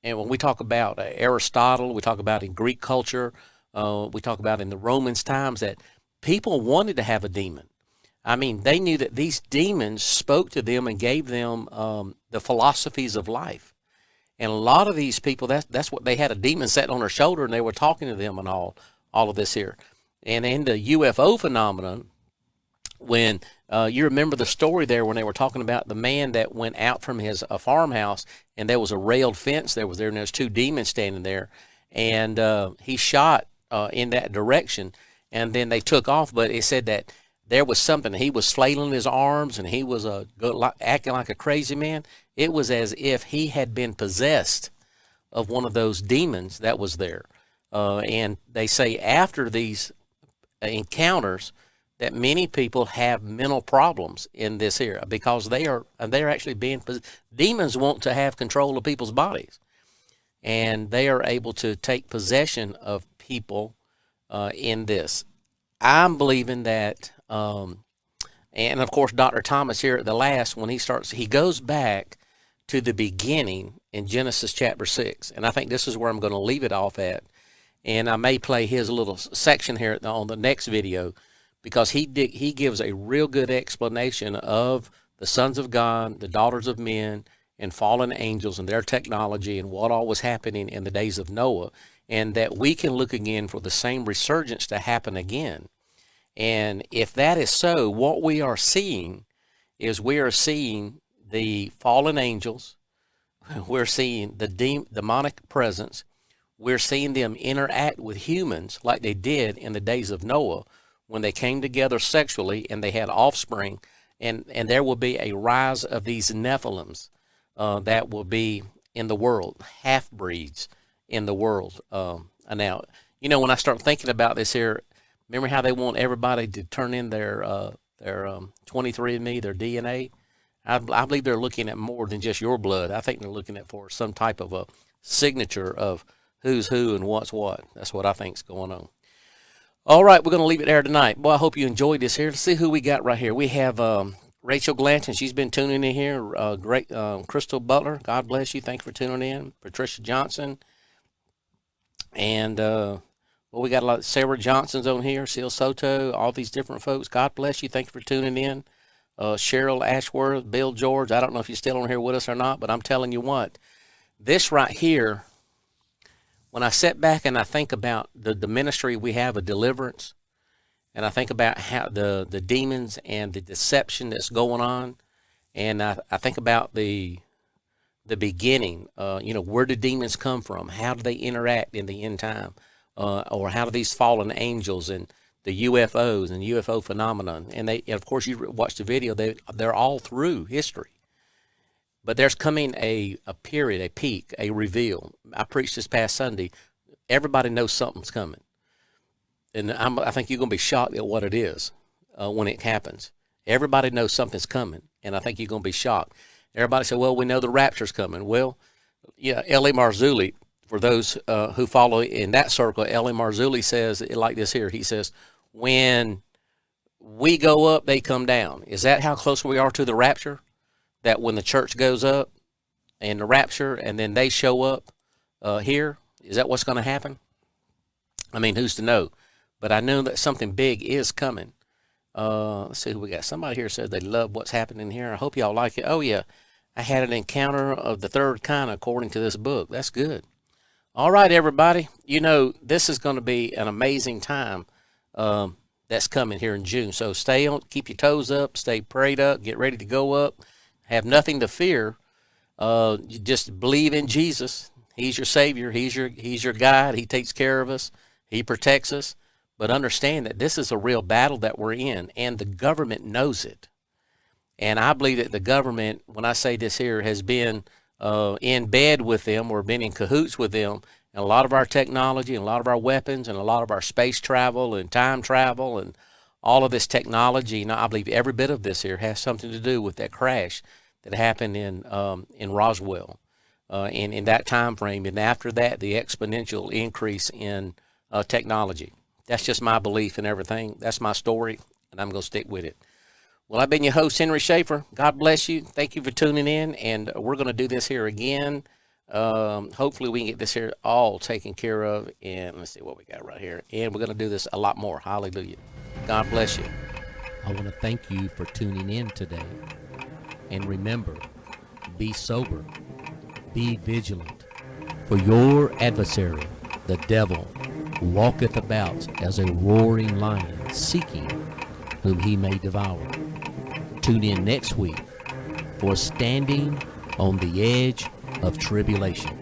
we talk about Aristotle, we talk about in Greek culture, we talk about in the Romans times, that people wanted to have a demon. I mean, they knew that these demons spoke to them and gave them the philosophies of life. And a lot of these people, that's what they had, a demon sitting on their shoulder, and they were talking to them and all of this here. And in the UFO phenomenon, when you remember the story there when they were talking about the man that went out from his farmhouse, and there was a railed fence and there's 2 demons standing there, and he shot in that direction, and then they took off. But it said that there was something. He was flailing his arms, and he was acting like a crazy man. It was as if he had been possessed of one of those demons that was there. And they say after these encounters that many people have mental problems in this era, because they're actually being demons want to have control of people's bodies, and they are able to take possession of people in this. I'm believing that, and of course, Dr. Thomas here at the last, when he goes back to the beginning in Genesis chapter 6. And I think this is where I'm going to leave it off at. And I may play his little section here on the next video, because he gives a real good explanation of the sons of God, the daughters of men, and fallen angels and their technology and what all was happening in the days of Noah, and that we can look again for the same resurgence to happen again. And if that is so, what we are seeing is we are seeing the fallen angels, we're seeing the demonic presence, we're seeing them interact with humans like they did in the days of Noah when they came together sexually and they had offspring, and there will be a rise of these Nephilims that will be in the world, half-breeds in the world. Now, you know, when I start thinking about this here, remember how they want everybody to turn in their 23andMe, their DNA? I believe they're looking at more than just your blood. I think they're looking at for some type of a signature of who's who and what's what. That's what I think's going on. All right, we're going to leave it there tonight. Boy, I hope you enjoyed this here. Let's see who we got right here. We have Rachel Glanton. She's been tuning in here. Great. Crystal Butler, God bless you. Thank you for tuning in. Patricia Johnson. And we got a lot of Sarah Johnson's on here. Seal Soto, all these different folks. God bless you. Thank you for tuning in. Cheryl Ashworth, Bill George. I don't know if you're still on here with us or not, but I'm telling you what, this right here, when I sit back and I think about the ministry we have of deliverance, and I think about how the demons and the deception that's going on, and I think about the beginning, where do demons come from? How do they interact in the end time? Or how do these fallen angels and the UFOs and UFO phenomenon, and of course you watch the video, they're all through history. But there's coming a period, a peak, a reveal. I preached this past Sunday. Everybody knows something's coming. And I think you're going to be shocked at what it is when it happens. Everybody knows something's coming, and I think you're going to be shocked. Everybody said, well, we know the rapture's coming. Well, yeah, L.A. Marzulli, for those who follow in that circle, L.A. Marzulli says it like this here. He says, when we go up, they come down. Is that how close we are to the rapture? That when the church goes up and the rapture and then they show up here, is that what's going to happen? I mean, who's to know? But I know that something big is coming. Let's see who we got. Somebody here said they love what's happening here. I hope y'all like it. Oh, yeah. I had an encounter of the third kind according to this book. That's good. All right, everybody. You know, this is going to be an amazing time that's coming here in June. So stay on, keep your toes up, stay prayed up, get ready to go up. Have nothing to fear. You just believe in Jesus. He's your Savior. He's your guide. He takes care of us. He protects us. But understand that this is a real battle that we're in, and the government knows it. And I believe that the government, when I say this here, has been in bed with them or been in cahoots with them. And a lot of our technology and a lot of our weapons and a lot of our space travel and time travel and all of this technology, and I believe every bit of this here has something to do with that crash that happened in Roswell, in that time frame, and after that, the exponential increase in technology. That's just my belief in everything. That's my story, and I'm going to stick with it. Well, I've been your host, Henry Schaefer. God bless you. Thank you for tuning in, and we're going to do this here again. Hopefully we can get this here all taken care of, and let's see what we got right here. And we're going to do this a lot more. Hallelujah. God bless you. I want to thank you for tuning in today. And remember, be sober, be vigilant. For your adversary, the devil, walketh about as a roaring lion, seeking whom he may devour. Tune in next week for Standing on the Edge of Tribulation.